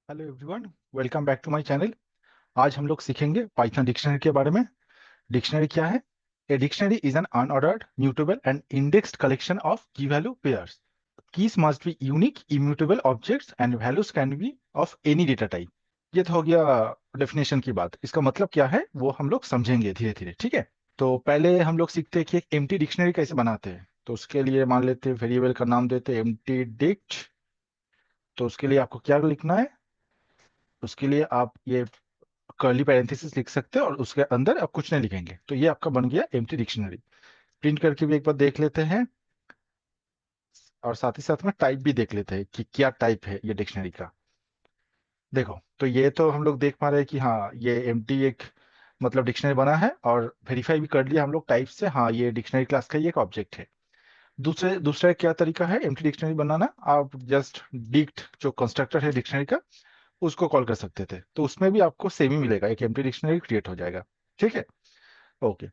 Hello everyone, welcome back to my channel. आज हम लोग सीखेंगे पाइथन डिक्शनरी के बारे में। डिक्शनरी क्या है? A dictionary is an unordered, mutable and indexed collection of key value pairs. Keys must be unique, immutable objects and values can be of any data type. ये तो हो गया डेफिनेशन की बात। इसका मतलब क्या है वो हम लोग समझेंगे धीरे धीरे, ठीक है। तो पहले हम लोग सीखते हैं कि एक एम्प्टी डिक्शनरी कैसे बनाते हैं। तो उसके लिए मान लेते हैं वेरिएबल का नाम देते हैं एम्प्टी डिक्ट। तो उसके लिए आपको क्या लिखना है? उसके लिए आप ये कर्ली पैरेंथेसिस लिख सकते हैं और उसके अंदर आप कुछ नहीं लिखेंगे। तो ये आपका बन गया एम्प्टी डिक्शनरी। प्रिंट करके भी एक बार देख लेते हैं और साथ ही साथ में टाइप भी देख लेते हैं कि क्या टाइप है ये डिक्शनरी का। देखो, तो ये तो हम लोग देख पा रहे हैं कि हाँ, ये एम्प्टी एक मतलब डिक्शनरी बना है और वेरीफाई भी कर लिया हम लोग टाइप से। हाँ, ये डिक्शनरी क्लास का ही एक ऑब्जेक्ट है। दूसरे दूसरा क्या तरीका है एम्प्टी डिक्शनरी बनाना? आप जस्ट डिक्ट जो कंस्ट्रक्टर है डिक्शनरी का, उसको कॉल कर सकते थे। तो उसमें भी आपको सेम ही मिलेगा, एक एम्प्टी डिक्शनरी क्रिएट हो जाएगा। ठीक है, ओके।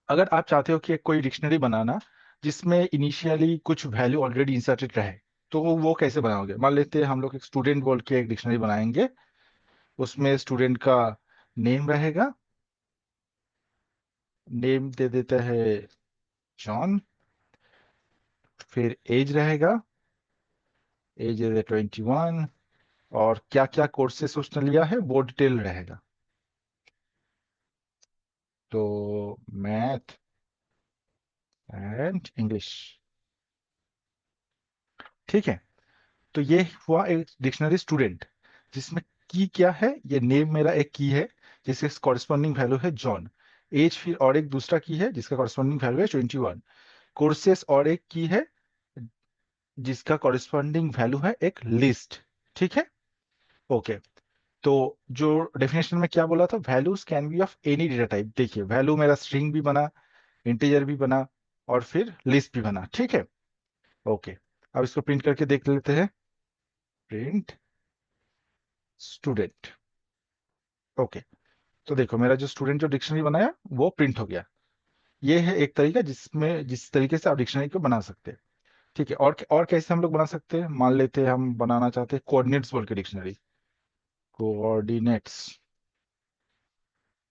अगर आप चाहते हो कि एक कोई डिक्शनरी बनाना जिसमें इनिशियली कुछ वैल्यू ऑलरेडी इंसर्टेड रहे, तो वो कैसे बनाओगे? मान लेते हैं हम लोग एक स्टूडेंट बोल के एक डिक्शनरी बनाएंगे। उसमें स्टूडेंट का नेम रहेगा। नेम दे देते हैं जॉन। फिर एज रहेगा, एज है 21। और क्या क्या कोर्सेस उसने लिया है वो डिटेल रहेगा। तो मैथ एंड इंग्लिश। ठीक है। तो ये हुआ एक डिक्शनरी स्टूडेंट, जिसमें की क्या है? ये नेम मेरा एक की है जिसके कॉरेस्पॉन्डिंग वैल्यू है जॉन। एज फिर और एक दूसरा की है जिसका कॉरेस्पॉन्डिंग वैल्यू है 21। कोर्सेस और एक की है जिसका कॉरेस्पॉन्डिंग वैल्यू है एक लिस्ट। ठीक है, ओके। तो जो डेफिनेशन में क्या बोला था, values can be of any data type. देखिए, वैल्यू मेरा स्ट्रिंग भी बना, इंटीजर भी बना और फिर लिस्ट भी बना। ठीक है, ओके। अब इसको प्रिंट करके देख लेते हैं। Print student. ओके। तो देखो, मेरा जो स्टूडेंट जो डिक्शनरी बनाया वो प्रिंट हो गया। ये है एक तरीका जिसमें जिस तरीके से आप डिक्शनरी को बना सकते हैं। ठीक है, और कैसे हम लोग बना सकते हैं? मान लेते हैं हम बनाना चाहते हैं कोऑर्डिनेट्स बोल के डिक्शनरी। कोऑर्डिनेट्स।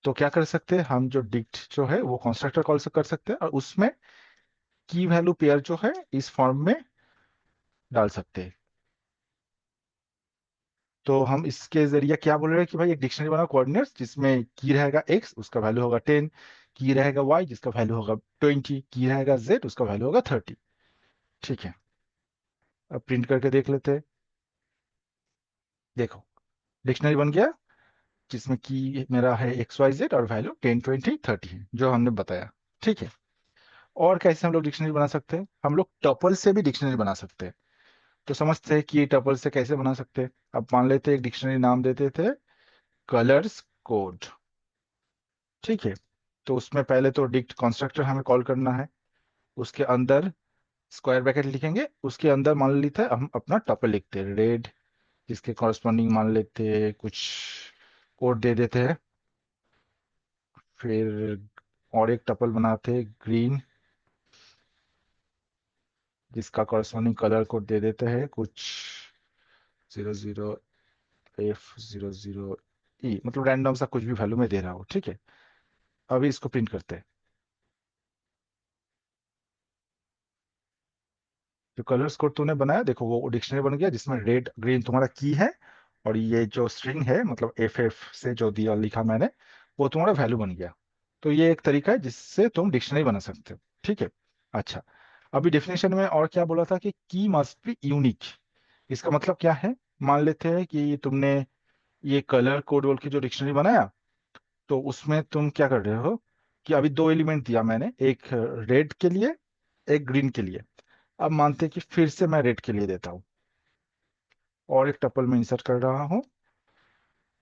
तो क्या कर सकते हैं हम? जो डिक्ट जो है वो कंस्ट्रक्टर कॉल से कर सकते हैं और उसमें की वैल्यू पेयर जो है इस फॉर्म में डाल सकते हैं। तो हम इसके जरिए क्या बोल रहे हैं कि भाई एक डिक्शनरी बनाओ कोऑर्डिनेट्स जिसमें की रहेगा एक्स, उसका वैल्यू होगा 10। की रहेगा वाई, जिसका वैल्यू होगा 20। की रहेगा जेड, उसका वैल्यू होगा 30। ठीक है, अब प्रिंट करके देख लेते हैं। देखो, डिक्शनरी बन गया जिसमें की मेरा है एक्स वाई जेड और वैल्यू 10 20 30 है जो हमने बताया। ठीक है। और कैसे हम लोग डिक्शनरी बना सकते हैं? हम लोग टपल से भी डिक्शनरी बना सकते हैं। तो समझते हैं कि टपल से कैसे बना सकते हैं। अब मान लेते हैं एक डिक्शनरी नाम देते थे कलर्स कोड। ठीक है। तो उसमें पहले तो डिक्ट कंस्ट्रक्टर हमें कॉल करना है। उसके अंदर स्क्वायर ब्रैकेट लिखेंगे, उसके अंदर मान लेते हैं हम अपना टपल लिखते हैं रेड, जिसके कॉरस्पॉन्डिंग मान लेते हैं कुछ कोड दे देते हैं। फिर और एक टपल बनाते हैं ग्रीन, जिसका कॉरस्पॉन्डिंग कलर कोड दे देते हैं कुछ 00F00E, मतलब रैंडम सा कुछ भी वैल्यू में दे रहा हो। ठीक है, अभी इसको प्रिंट करते हैं। जो कलर्स कोड तूने बनाया, देखो वो डिक्शनरी बन गया जिसमें रेड ग्रीन तुम्हारा की है और ये जो स्ट्रिंग है मतलब एफ से जो दिया लिखा मैंने, वो तुम्हारा वैल्यू बन गया। तो ये एक तरीका है जिससे तुम डिक्शनरी बना सकते हो। ठीक है, अच्छा। अभी डेफिनेशन में और क्या बोला था कि की मस्ट बी यूनिक। इसका मतलब क्या है? मान लेते हैं कि तुमने ये कलर कोड बोल के जो डिक्शनरी बनाया, तो उसमें तुम क्या कर रहे हो कि अभी दो एलिमेंट दिया मैंने, एक रेड के लिए, एक ग्रीन के लिए। अब मानते हैं कि फिर से मैं रेड के लिए देता हूँ और एक टपल में इंसर्ट कर रहा हूँ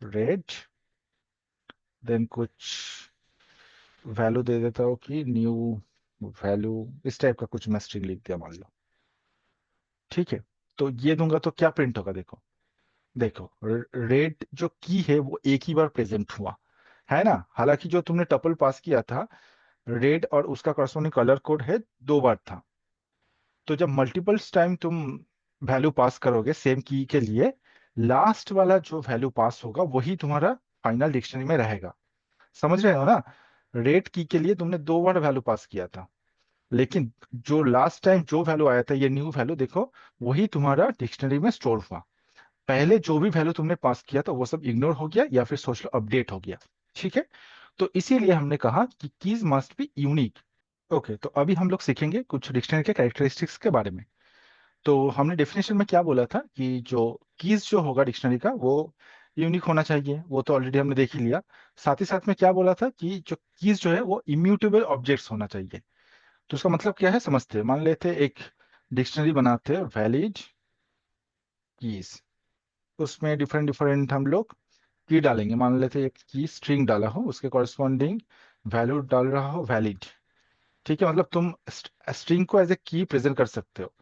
रेड, देन कुछ वैल्यू दे देता हूँ कि न्यू वैल्यू, इस टाइप का कुछ मैं स्ट्रिंग लिख दिया मान लो। ठीक है, तो ये दूंगा तो क्या प्रिंट होगा? देखो, देखो रेड जो की है वो एक ही बार प्रेजेंट हुआ है ना। हालांकि जो तुमने टपल पास किया था रेड और उसका करस्पॉन्डिंग कलर कोड है दो बार था। तो जब मल्टीपल्स टाइम तुम वैल्यू पास करोगे सेम की के लिए, लास्ट वाला जो वैल्यू पास होगा वही तुम्हारा फाइनल डिक्शनरी में रहेगा। समझ रहे हो ना? रेट की के लिए तुमने 2 बार वैल्यू पास किया था, लेकिन जो लास्ट टाइम जो वैल्यू आया था, ये न्यू वैल्यू देखो, वही तुम्हारा डिक्शनरी में स्टोर हुआ। पहले जो भी वैल्यू तुमने पास किया था वो सब इग्नोर हो गया या फिर सोच लो अपडेट हो गया। ठीक है? तो इसीलिए हमने कहा कि keys must be unique. Okay, तो अभी हम लोग सीखेंगे कुछ डिक्शनरी के कैरेक्टरिस्टिक्स के बारे में। तो हमने डेफिनेशन में क्या बोला था कि जो कीज जो होगा डिक्शनरी का वो यूनिक होना चाहिए, वो तो ऑलरेडी हमने देख ही लिया। साथ ही साथ में क्या बोला था कि जो कीज जो है वो इम्यूटेबल ऑब्जेक्ट्स होना चाहिए। तो उसका मतलब क्या है समझते हैं। मान लेते एक डिक्शनरी बनाते हैं वैलिड कीज, उसमें डिफरेंट डिफरेंट हम लोग की डालेंगे। मान लेते हैं एक की स्ट्रिंग डाला हो, उसके कॉरेस्पॉन्डिंग वैल्यू डाल रहा हो वैलिड। ठीक है? मतलब तुम स्ट्रिंग को एज ए की प्रेजेंट कर सकते हो।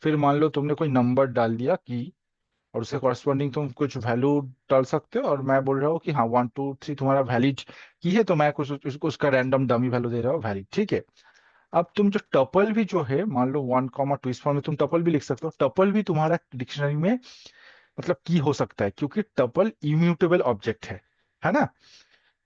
फिर मान लो तुमने कोई नंबर डाल दिया की, और उसके कॉरेस्पॉन्डिंग तुम कुछ वैल्यू डाल सकते हो, और मैं बोल रहा हूँ कि हाँ 1 2 3 तुम्हारा वैलिड की है, तो मैं कुछ उसका रैंडम डमी वैल्यू दे रहा हूँ वैलिड। ठीक है? अब तुम जो टपल भी जो है, मान लो 1 2 इस फॉर्म में तुम टपल भी लिख सकते हो। टपल भी तुम्हारा डिक्शनरी में मतलब की हो सकता है, क्योंकि टपल इम्यूटेबल ऑब्जेक्ट है ना?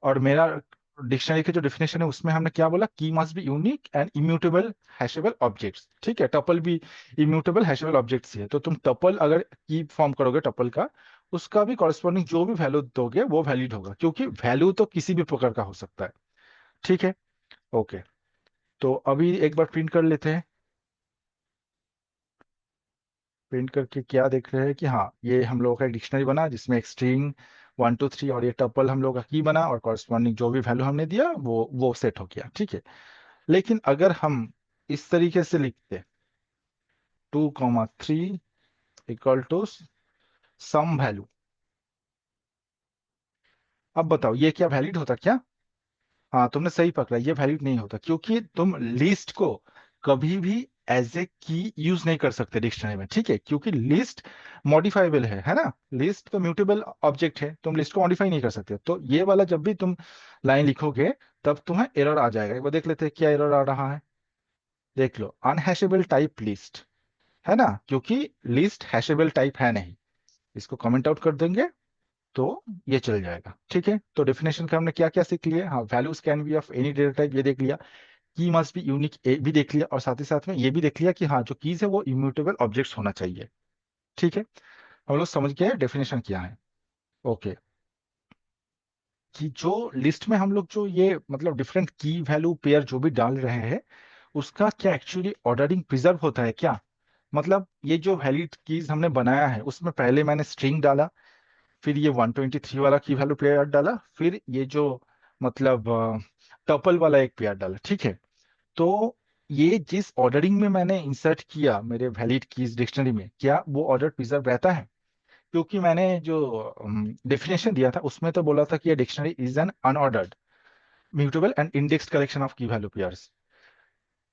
और मेरा डिक्शनरी की जो डेफिनेशन है उसमें हमने क्या बोला, key must be unique and immutable hashable objects. ठीक है? टपल भी इम्यूटेबल हैशेबल ऑब्जेक्ट्स ही है, तो तुम टपल अगर की फॉर्म करोगे टपल का, उसका भी कॉरेस्पॉन्डिंग जो भी वैल्यू दोगे वो वैलिड होगा, क्योंकि वैल्यू तो किसी भी प्रकार का हो सकता है। ठीक है? ओके, तो अभी एक बार प्रिंट कर लेते हैं। प्रिंट करके क्या देख रहे हैं कि हाँ ये हम लोगों का एक डिक्शनरी बना जिसमें एक स्ट्रिंग 1 2 3 और ये टपल हम लोग का की बना, और कॉरेस्पॉन्डिंग जो भी वैल्यू हमने दिया वो सेट हो गया। ठीक है? लेकिन अगर हम इस तरीके से लिखते 2 3 इक्वल टू सम वैल्यू, अब बताओ ये क्या वैलिड होता क्या? हाँ, तुमने सही पकड़ा, ये वैलिड नहीं होता, क्योंकि तुम लिस्ट को कभी भी एज ए की यूज नहीं कर सकते डिक्शनरी में। ठीक है? क्योंकि लिस्ट मॉडिफाइबल है ना? लिस्ट तो म्यूटेबल ऑब्जेक्ट है, तुम लिस्ट को मॉडिफाई नहीं कर सकते। तो ये वाला जब भी तुम लाइन लिखोगे तब तुम्हें एरर आ जाएगा। एक बार देख लेते हैं क्या एरर आ रहा है। देख लो, अनहैशेबल टाइप लिस्ट, है ना? क्योंकि लिस्ट हैशेबल टाइप है नहीं। इसको कमेंट आउट कर देंगे तो ये चल जाएगा। ठीक है? तो डेफिनेशन का हमने क्या क्या सीख लिया? हाँ, values can be of any data type, ये देख लिया। की मस्ट बी यूनिक भी देख लिया, और साथ ही साथ में ये भी देख लिया कि हाँ जो कीज है वो इम्यूटेबल ऑब्जेक्ट्स होना चाहिए। ठीक है? हम लोग समझ गए डेफिनेशन क्या है। ओके, कि जो लिस्ट में हम लोग जो ये मतलब डिफरेंट की वैल्यू पेयर जो भी डाल रहे हैं, उसका क्या एक्चुअली ऑर्डरिंग प्रिजर्व होता है क्या? मतलब ये जो वैलिड कीज हमने बनाया है उसमें पहले मैंने स्ट्रिंग डाला, फिर ये 1 2 3 वाला की वैल्यू पेयर डाला, फिर ये जो मतलब टपल वाला एक पेयर डाला। ठीक है? तो ये जिस ऑर्डरिंग में मैंने इंसर्ट किया मेरे वैलिड कीज डिक्शनरी में, क्या वो ऑर्डर प्रिजर्व रहता है? क्योंकि मैंने जो डेफिनेशन दिया था उसमें तो बोला था कि ये dictionary is an unordered mutable and indexed collection of key value pairs,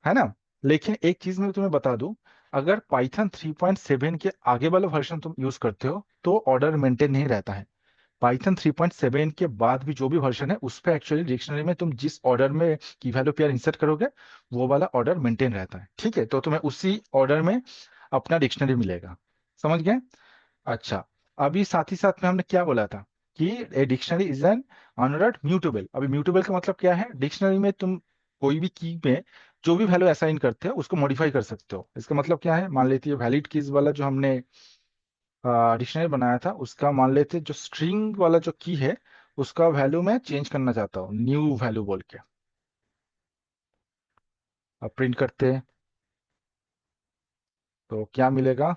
है ना? लेकिन एक चीज मैं तुम्हें बता दूं, अगर पाइथन 3.7 के आगे वाला वर्जन तुम यूज करते हो तो ऑर्डर मेंटेन नहीं रहता है। पाइथन 3.7 के बाद भी जो भी वर्जन है उस पे एक्चुअली डिक्शनरी में तुम जिस ऑर्डर में की वैल्यू पेयर इंसर्ट करोगे वो वाला ऑर्डर मेंटेन रहता है। ठीक है? तो तुम्हें उसी ऑर्डर में अपना डिक्शनरी मिलेगा। समझ गए? अच्छा, अभी साथ ही साथ में हमने क्या बोला था कि ए dictionary is an unordered mutable. अभी म्यूटेबल का मतलब क्या है? डिक्शनरी में तुम कोई भी की में जो भी वैल्यू असाइन करते हो उसको मॉडिफाई कर सकते हो। इसका मतलब क्या है? मान लेते हैं वैलिड कीज वाला जो हमने डिक्शनरी बनाया था उसका, मान लेते जो स्ट्रिंग वाला जो की है उसका वैल्यू मैं चेंज करना चाहता हूँ न्यू वैल्यू बोल के। अब प्रिंट करते हैं तो क्या मिलेगा?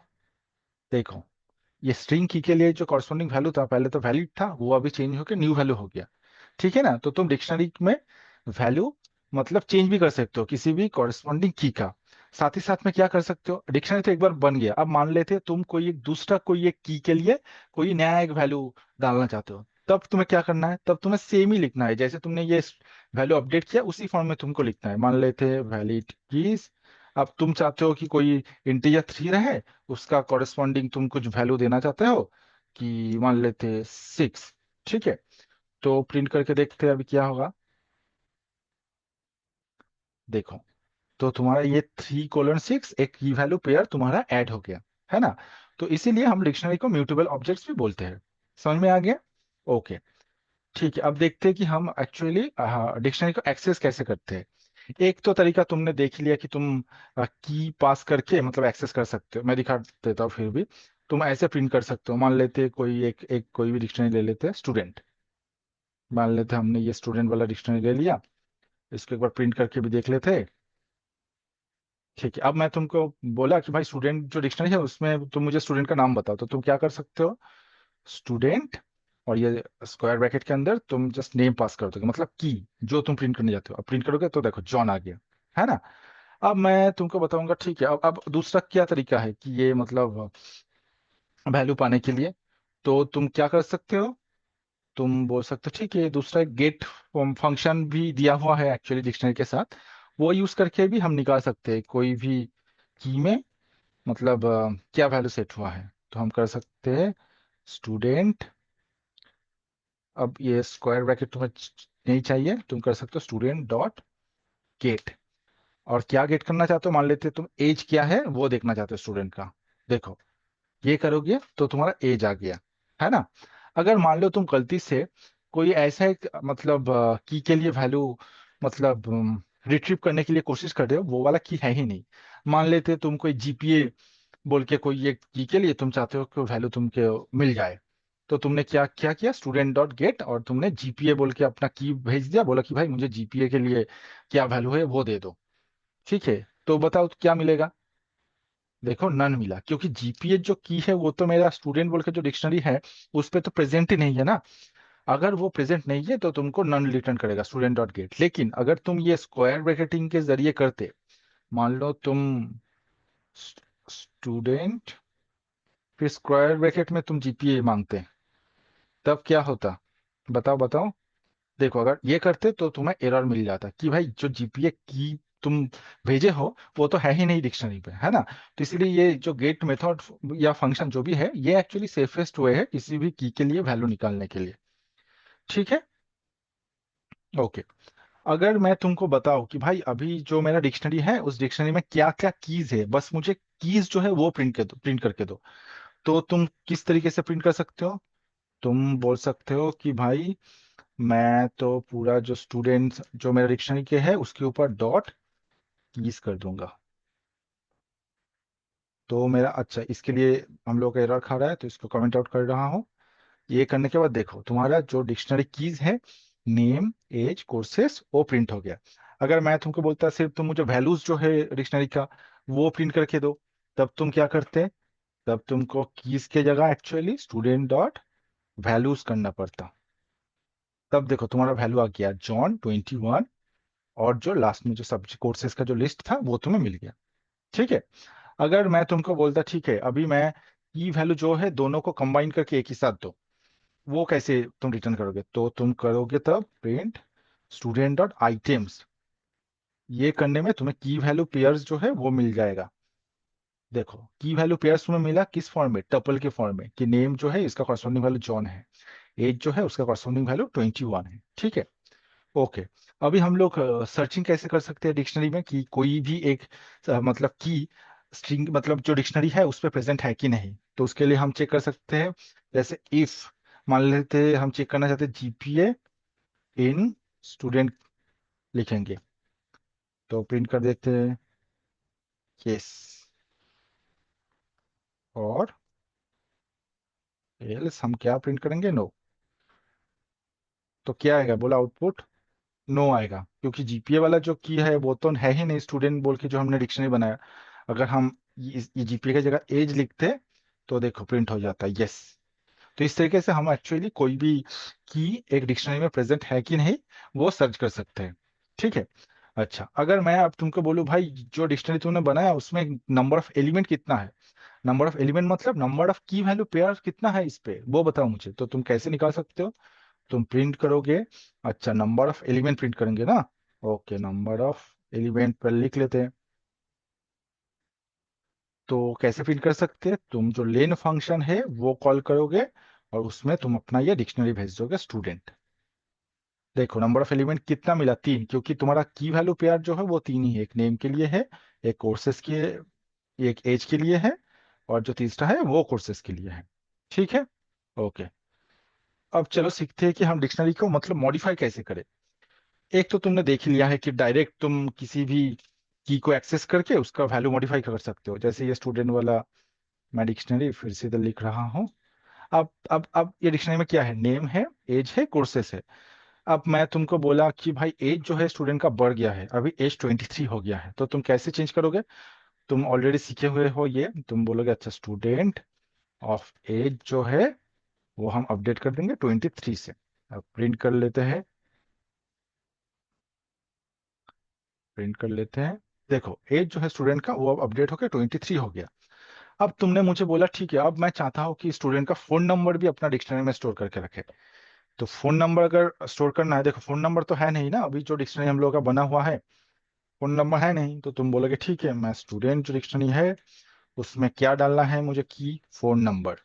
देखो, ये स्ट्रिंग की के लिए जो कॉरस्पॉन्डिंग वैल्यू था पहले तो वैलिड था, वो अभी चेंज होकर न्यू वैल्यू हो गया। ठीक है ना? तो तुम डिक्शनरी में वैल्यू मतलब चेंज भी कर सकते हो किसी भी कॉरस्पॉन्डिंग की का। साथ ही साथ में क्या कर सकते हो, डिक्शनरी तो एक बार बन गया, अब मान लेते तुम कोई एक दूसरा कोई एक की के लिए कोई नया एक वैल्यू डालना चाहते हो, तब तुम्हें क्या करना है? तब तुम्हें सेम ही लिखना है जैसे तुमने ये वैल्यू अपडेट किया उसी फॉर्म में तुमको लिखना है। मान लेते वैलिड कीज, अब तुम चाहते हो कि कोई इंटीजर 3 रहे, उसका कॉरेस्पॉन्डिंग तुम कुछ वैल्यू देना चाहते हो कि मान लेते 6। ठीक है? तो प्रिंट करके देखते हैं अभी क्या होगा। देखो, तो तुम्हारा ये 3:6 एक की वैल्यू पेयर तुम्हारा ऐड हो गया, है ना? तो इसीलिए हम डिक्शनरी को म्यूटेबल ऑब्जेक्ट्स भी बोलते हैं। समझ में आ गया? ओके, ठीक है। अब देखते हैं कि हम एक्चुअली डिक्शनरी को एक्सेस कैसे करते हैं। एक तो तरीका तुमने देख लिया कि तुम की पास करके मतलब एक्सेस कर सकते हो। मैं दिखा देता हूँ फिर भी। तुम ऐसे प्रिंट कर सकते हो। मान लेते हैं कोई एक एक कोई भी डिक्शनरी ले लेते हैं, स्टूडेंट। मान लेते हैं हमने ये स्टूडेंट वाला डिक्शनरी ले लिया। इसको एक बार प्रिंट करके भी देख लेते हैं। ठीक है, अब मैं तुमको बोला कि भाई स्टूडेंट जो डिक्शनरी है उसमें तुम मुझे स्टूडेंट का नाम बताओ, तो तुम क्या कर सकते हो? स्टूडेंट, और ये स्क्वायर ब्रैकेट के अंदर तुम जस्ट नेम पास कर दोगे, मतलब की जो तुम प्रिंट करने जाते हो। अब प्रिंट करोगे तो देखो जॉन आ गया, है ना? अब मैं तुमको बताऊंगा, ठीक है। अब दूसरा क्या तरीका है कि ये मतलब वैल्यू पाने के लिए, तो तुम क्या कर सकते हो? तुम बोल सकते हो ठीक है, दूसरा गेट फंक्शन भी दिया हुआ है एक्चुअली डिक्शनरी के साथ। वो यूज करके भी हम निकाल सकते हैं कोई भी की में मतलब क्या वैल्यू सेट हुआ है। तो हम कर सकते हैं स्टूडेंट। अब ये स्क्वायर ब्रैकेट तुम्हें नहीं चाहिए, तुम कर सकते हो स्टूडेंट डॉट गेट। और क्या गेट करना चाहते हो? मान लेते हो तुम एज क्या है वो देखना चाहते हो स्टूडेंट का। देखो, ये करोगे तो तुम्हारा एज आ गया, है ना? अगर मान लो तुम गलती से कोई ऐसा एक मतलब की के लिए वैल्यू मतलब रिट्रीव करने के लिए कोशिश कर रहे हो, वो वाला की है ही नहीं। मान लेते तुम कोई जीपीए बोल के कोई एक की के लिए तुम चाहते हो कि वैल्यू तुमको मिल जाए। तो तुमने क्या क्या किया? स्टूडेंट डॉट गेट, और तुमने जीपीए बोल के अपना की भेज दिया, बोला कि भाई मुझे जीपीए के लिए क्या वैल्यू है वो दे दो। ठीक है, तो बताओ तो क्या मिलेगा? देखो नन मिला, क्योंकि जीपीए जो की है वो तो मेरा स्टूडेंट बोल के जो डिक्शनरी है उस पे तो प्रेजेंट ही नहीं है ना। अगर वो प्रेजेंट नहीं है तो तुमको नन रिटर्न करेगा स्टूडेंट डॉट गेट। लेकिन अगर तुम ये स्क्वायर ब्रैकेटिंग के जरिए करते, मान लो तुम स्टूडेंट फिर स्क्वायर ब्रैकेट में तुम जीपीए मांगते, तब क्या होता? बताओ बताओ। देखो, अगर ये करते तो तुम्हें एरर मिल जाता कि भाई जो जीपीए की तुम भेजे हो वो तो है ही नहीं डिक्शनरी पे, है ना? तो इसलिए ये जो गेट मेथड या फंक्शन जो भी है ये एक्चुअली सेफेस्ट वे है किसी भी की के लिए वैल्यू निकालने के लिए। ठीक है, ओके। अगर मैं तुमको बताऊं कि भाई अभी जो मेरा डिक्शनरी है उस डिक्शनरी में क्या क्या कीज है, बस मुझे कीज जो है वो प्रिंट करके दो, तो तुम किस तरीके से प्रिंट कर सकते हो? तुम बोल सकते हो कि भाई मैं तो पूरा जो स्टूडेंट जो मेरा डिक्शनरी के है उसके ऊपर डॉट कीज कर दूंगा। तो मेरा अच्छा, इसके लिए हम लोग का एरर खा रहा है तो इसको कमेंट आउट कर रहा हूँ। ये करने के बाद देखो तुम्हारा जो डिक्शनरी कीज है, नेम एज कोर्सेस, वो प्रिंट हो गया। अगर मैं तुमको बोलता सिर्फ तुम मुझे वैल्यूज जो है डिक्शनरी का वो प्रिंट करके दो, तब तुम क्या करते? तब तुमको कीज के जगह एक्चुअली स्टूडेंट डॉट वैल्यूज करना पड़ता। तब देखो तुम्हारा वैल्यू आ गया जॉन 21, और जो लास्ट में जो सब्जेक्ट कोर्सेज का जो लिस्ट था वो तुम्हें मिल गया। ठीक है। अगर मैं तुमको बोलता ठीक है अभी मैं की वैल्यू जो है दोनों को कंबाइन करके एक ही साथ दो, वो कैसे तुम रिटर्न करोगे? तो तुम करोगे तब प्रिंट स्टूडेंट डॉट आइटम्स। ये करने में तुम्हें की वैल्यू पेयर्स जो है वो मिल जाएगा। देखो की वैल्यू पेयर्स तुम्हें मिला किस फॉर्म में? टपल के फॉर्म में, कि नेम जो है इसका कॉरस्पॉन्डिंग वैल्यू जॉन है, एज जो है उसका कॉरस्पॉन्डिंग वैल्यू 21 है। ठीक है, ओके। अभी हम लोग सर्चिंग कैसे कर सकते हैं डिक्शनरी में कि कोई भी एक मतलब की स्ट्रिंग मतलब जो डिक्शनरी है उस पर प्रेजेंट है कि नहीं? तो उसके लिए हम चेक कर सकते हैं, जैसे इफ मान लेते हैं हम चेक करना चाहते हैं जीपीए इन स्टूडेंट लिखेंगे, तो प्रिंट कर देते हैं यस, और एल्स हम क्या प्रिंट करेंगे? नो। तो क्या आएगा बोला आउटपुट? नो आएगा, क्योंकि जीपीए वाला जो की है वो तो है ही नहीं स्टूडेंट बोल के जो हमने डिक्शनरी बनाया। अगर हम ये जीपीए की जगह एज लिखते तो देखो प्रिंट हो जाता है यस। तो इस तरीके से हम एक्चुअली कोई भी की एक डिक्शनरी में प्रेजेंट है कि नहीं वो सर्च कर सकते हैं। ठीक है। अच्छा, अगर मैं अब तुमको बोलूँ भाई जो डिक्शनरी तुमने बनाया उसमें नंबर ऑफ एलिमेंट कितना है, नंबर ऑफ एलिमेंट मतलब number of key value pair कितना है इस पे वो बताओ मुझे, तो तुम कैसे निकाल सकते हो? तुम प्रिंट करोगे, अच्छा नंबर ऑफ एलिमेंट प्रिंट करेंगे ना। ओके, नंबर ऑफ एलिमेंट पर लिख लेते हैं। तो कैसे प्रिंट कर सकते हैं? तुम जो लेन फंक्शन है वो कॉल करोगे, और उसमें तुम अपना ये डिक्शनरी भेज दोगे स्टूडेंट। देखो नंबर ऑफ एलिमेंट कितना मिला? 3, क्योंकि तुम्हारा की वैल्यू पेयर जो है वो तीन ही है, एक नेम के लिए है, एक कोर्सेज के, एक एज के लिए है, और जो तीसरा है वो कोर्सेज के लिए है। ठीक है। ओके। अब चलो सीखते हैं कि हम डिक्शनरी को मतलब मॉडिफाई कैसे करें। एक तो तुमने देख ही लिया है कि डायरेक्ट तुम किसी भी की को एक्सेस करके उसका वैल्यू मॉडिफाई कर सकते हो, जैसे ये स्टूडेंट वाला मैं डिक्शनरी फिर से इधर लिख रहा हूँ। अब ये डिक्शनरी में क्या है, नेम है, एज है, कोर्सेस है। अब मैं तुमको बोला कि भाई एज जो है स्टूडेंट का बढ़ गया है, अभी एज 23 हो गया है, तो तुम कैसे चेंज करोगे। तुम ऑलरेडी सीखे हुए हो, ये तुम बोलोगे अच्छा स्टूडेंट ऑफ एज जो है वो हम अपडेट कर देंगे 23 से। अब प्रिंट कर लेते हैं, प्रिंट कर लेते हैं। देखो एज जो है स्टूडेंट का वो अब अपडेट होकर 23 हो गया। अब तुमने मुझे बोला ठीक है, अब मैं चाहता हूँ कि स्टूडेंट का फोन नंबर भी अपना डिक्शनरी में स्टोर करके रखे। तो फोन नंबर अगर स्टोर करना है, देखो फोन नंबर तो है नहीं ना अभी जो डिक्शनरी हम लोग का बना हुआ है, फोन नंबर है नहीं, तो तुम बोलोगे ठीक है मैं स्टूडेंट जो डिक्शनरी है उसमें क्या डालना है मुझे, की फोन नंबर,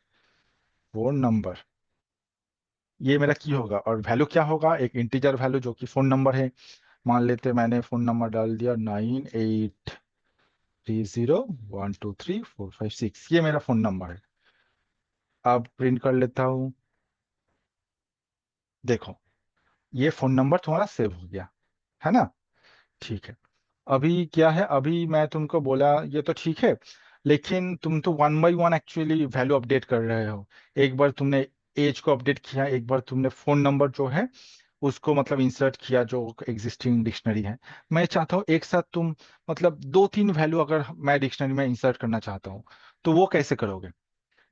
फोन नंबर ये मेरा की होगा, और वैल्यू क्या होगा, एक इंटीजर वैल्यू जो कि फोन नंबर है। मान लेते मैंने फोन नंबर डाल दिया 9830123456, ये मेरा फोन नंबर है। अब प्रिंट कर लेता हूँ। देखो ये फोन नंबर तुम्हारा सेव हो गया है ना। ठीक है। अभी क्या है, अभी मैं तुमको बोला ये तो ठीक है, लेकिन तुम तो one by one actually value update कर रहे हो। एक बार तुमने एज को अपडेट किया, एक बार तुमने फोन नंबर जो है उसको मतलब इंसर्ट किया जो एग्जिस्टिंग डिक्शनरी है। मैं चाहता हूँ एक साथ तुम मतलब दो तीन वैल्यू अगर मैं डिक्शनरी में इंसर्ट करना चाहता हूँ, तो वो कैसे करोगे।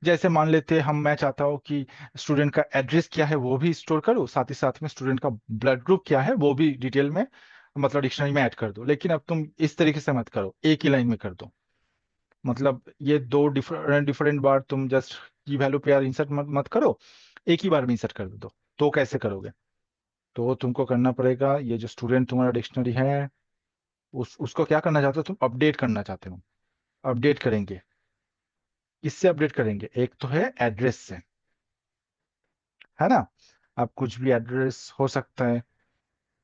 जैसे मान लेते हैं हम, मैं चाहता हूँ कि स्टूडेंट का एड्रेस क्या है वो भी स्टोर करो, साथ ही साथ में स्टूडेंट का ब्लड ग्रुप क्या है वो भी डिटेल में मतलब डिक्शनरी में ऐड कर दो। लेकिन अब तुम इस तरीके से मत करो, एक ही लाइन में कर दो। मतलब ये दो डिफरेंट डिफरेंट बार तुम जस्ट की वैल्यू पे यार इंसर्ट मत करो, एक ही बार में इंसर्ट कर दो। तो कैसे करोगे, तो तुमको करना पड़ेगा ये जो स्टूडेंट तुम्हारा डिक्शनरी है उसको क्या करना चाहते हो तुम, अपडेट करना चाहते हो। अपडेट करेंगे, किससे अपडेट करेंगे, एक तो है एड्रेस से, है ना। अब कुछ भी एड्रेस हो सकता है,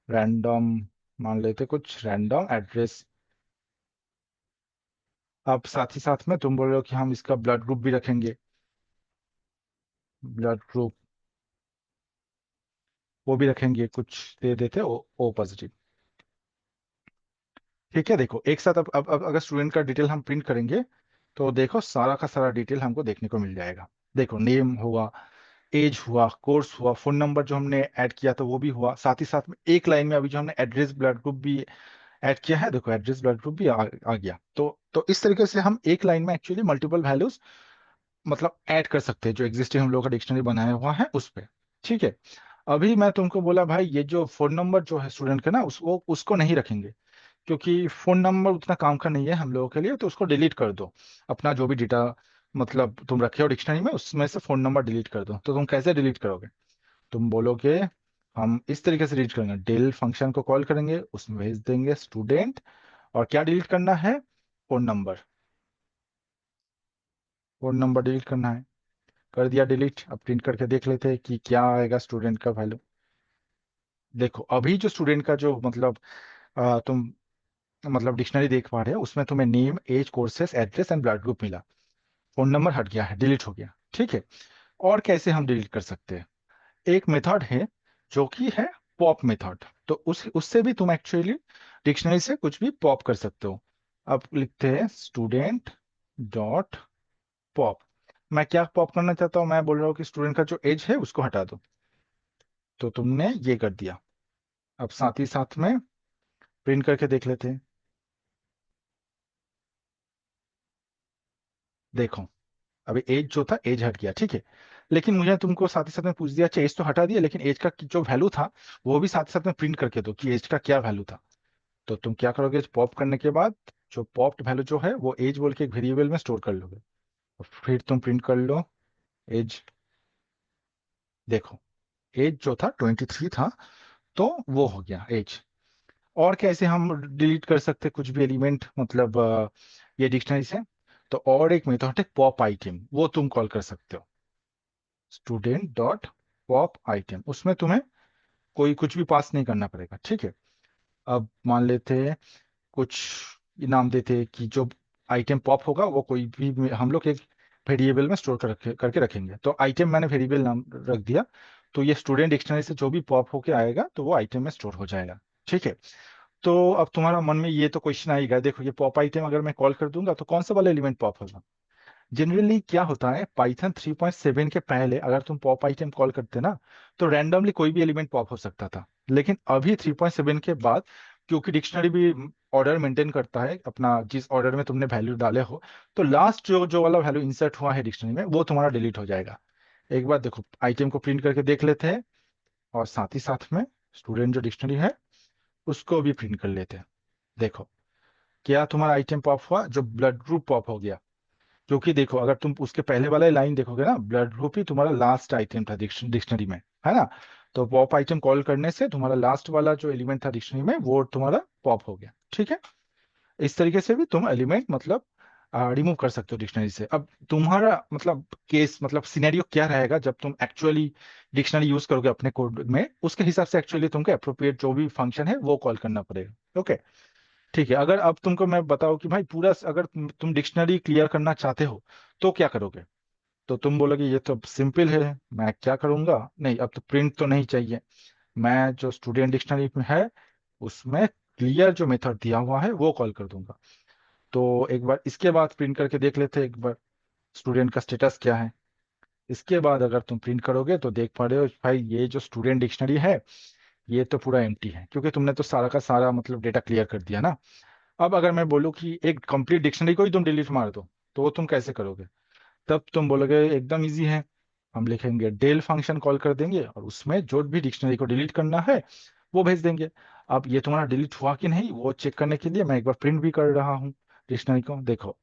रैंडम, मान लेते कुछ रैंडम एड्रेस। अब साथ ही साथ में तुम बोल रहे हो कि हम इसका ब्लड ग्रुप भी रखेंगे, ब्लड ग्रुप वो भी रखेंगे, कुछ दे देते ओ पॉजिटिव। ठीक है। देखो एक साथ अब अगर स्टूडेंट का डिटेल हम प्रिंट करेंगे तो देखो सारा का सारा डिटेल हमको देखने को मिल जाएगा। देखो नेम हुआ, एज हुआ, कोर्स हुआ, फोन नंबर जो हमने ऐड किया था वो भी हुआ, साथ ही साथ में एक लाइन में अभी जो हमने एड्रेस ब्लड ग्रुप भी ऐड किया है, देखो एड्रेस ब्लड ग्रुप भी आ गया। तो इस तरीके से हम एक लाइन में एक्चुअली मल्टीपल वैल्यूज मतलब ऐड कर सकते हैं जो एग्जिस्टिंग हम लोग का डिक्शनरी बनाया हुआ है उस पे। ठीक है। अभी मैं तुमको बोला भाई ये जो फोन नंबर जो है स्टूडेंट का ना उसको नहीं रखेंगे, क्योंकि फोन नंबर उतना काम का नहीं है हम लोगों के लिए, तो उसको डिलीट कर दो। अपना जो भी डेटा मतलब तुम रखे हो डिक्शनरी में उसमें से फोन नंबर डिलीट कर दो। तो तुम कैसे डिलीट करोगे, तुम बोलोगे हम इस तरीके से डिलीट करेंगे, डेल फंक्शन को कॉल करेंगे, उसमें भेज देंगे स्टूडेंट, और क्या डिलीट करना है, phone number, phone number delete करना है। कर दिया डिलीट। अब प्रिंट करके देख लेते हैं कि क्या आएगा स्टूडेंट का वैल्यू। देखो अभी जो स्टूडेंट का जो मतलब तुम मतलब डिक्शनरी देख पा रहे हो उसमें तुम्हें name, age, courses, address and blood group मिला, फोन नंबर हट गया है, डिलीट हो गया। ठीक है। और कैसे हम डिलीट कर सकते हैं, एक मेथड है जो कि है पॉप मेथड। तो उस उससे भी तुम एक्चुअली डिक्शनरी से कुछ भी पॉप कर सकते हो। अब लिखते हैं स्टूडेंट डॉट पॉप। मैं क्या पॉप करना चाहता हूँ, मैं बोल रहा हूँ कि स्टूडेंट का जो एज है उसको हटा दो। तो तुमने ये कर दिया। अब साथ ही साथ में प्रिंट करके देख लेते हैं। देखो अभी एज जो था एज हट गया, ठीक है। लेकिन मुझे तुमको साथ ही साथ में पूछ दिया, अच्छा एज तो हटा दिया लेकिन एज का जो वैल्यू था वो भी साथ ही साथ में प्रिंट करके दो कि एज का क्या वैल्यू था। तो तुम क्या करोगे, पॉप करने के बाद जो पॉप्ड वैल्यू जो है वो एज बोल के एक वेरिएबल में स्टोर कर लोगे, और फिर तुम प्रिंट कर लो एज। देखो एज जो था 23 था, तो वो हो गया एज। और कैसे हम डिलीट कर सकते कुछ भी एलिमेंट मतलब ये डिक्शनरी से, तो और एक मेथड है पॉप आइटम, वो तुम कॉल कर सकते हो, स्टूडेंट डॉट पॉप आइटम। उसमें तुम्हें कोई कुछ भी पास नहीं करना पड़ेगा। ठीक है। अब मान लेते हैं कुछ नाम देते हैं कि जो आइटम पॉप होगा वो कोई भी हम लोग एक वेरिएबल में स्टोर करके रखेंगे। तो आइटम मैंने वेरिएबल नाम रख दिया, तो ये स्टूडेंट डिक्शनरी से जो भी पॉप होके आएगा तो वो आइटम में स्टोर हो जाएगा। ठीक है। तो अब तुम्हारा मन में ये तो क्वेश्चन आएगा, देखो ये पॉप आइटम अगर मैं कॉल कर दूंगा तो कौन सा वाला एलिमेंट पॉप होगा। जनरली क्या होता है, पाइथन 3.7 के पहले अगर तुम पॉप आइटम कॉल करते ना तो रैंडमली कोई भी एलिमेंट पॉप हो सकता था। लेकिन अभी 3.7 के बाद, क्योंकि डिक्शनरी भी ऑर्डर मेंटेन करता है अपना, जिस ऑर्डर में तुमने वैल्यू डाले हो, तो लास्ट जो जो वाला वैल्यू इंसर्ट हुआ है डिक्शनरी में वो तुम्हारा डिलीट हो जाएगा। एक बार देखो आइटम को प्रिंट करके देख लेते हैं, और साथ ही साथ में स्टूडेंट जो डिक्शनरी है उसको भी प्रिंट कर लेते हैं। देखो क्या तुम्हारा आइटम पॉप हुआ, जो ब्लड ग्रुप पॉप हो गया। क्योंकि देखो अगर तुम उसके पहले वाला लाइन देखोगे ना, ब्लड ग्रुप ही तुम्हारा लास्ट आइटम था डिक्शनरी में, है ना। तो पॉप आइटम कॉल करने से तुम्हारा लास्ट वाला जो एलिमेंट था डिक्शनरी में वो तुम्हारा पॉप हो गया। ठीक है। इस तरीके से भी तुम एलिमेंट मतलब रिमूव कर सकते हो डिक्शनरी से। अब तुम्हारा मतलब केस मतलब सिनेरियो क्या रहेगा जब तुम एक्चुअली डिक्शनरी यूज करोगे अपने कोड में, उसके हिसाब से एक्चुअली तुमको अप्रोप्रिएट जो भी फंक्शन है वो कॉल करना पड़ेगा। ओके। ठीक है। अगर अब तुमको मैं बताऊं कि भाई पूरा अगर तुम डिक्शनरी क्लियर करना चाहते हो तो क्या करोगे, तो तुम बोलोगे ये तो सिंपल है, मैं क्या करूंगा, नहीं अब तो प्रिंट तो नहीं चाहिए, मैं जो स्टूडेंट डिक्शनरी में है उसमें क्लियर जो मेथड दिया हुआ है वो कॉल कर दूंगा। तो एक बार इसके बाद प्रिंट करके देख लेते हैं एक बार स्टूडेंट का स्टेटस क्या है। इसके बाद अगर तुम प्रिंट करोगे तो देख पा रहे हो भाई ये जो स्टूडेंट डिक्शनरी है ये तो पूरा एम्प्टी है, क्योंकि तुमने तो सारा का सारा मतलब डेटा क्लियर कर दिया ना। अब अगर मैं बोलूँ कि एक कंप्लीट डिक्शनरी को ही तुम डिलीट मार दो तो वो तुम कैसे करोगे, तब तुम बोलोगे एकदम इजी है, हम लिखेंगे डेल फंक्शन कॉल कर देंगे और उसमें जो भी डिक्शनरी को डिलीट करना है वो भेज देंगे। अब ये तुम्हारा डिलीट हुआ कि नहीं वो चेक करने के लिए मैं एक बार प्रिंट भी कर रहा हूँ डिक्शनरी को। देखो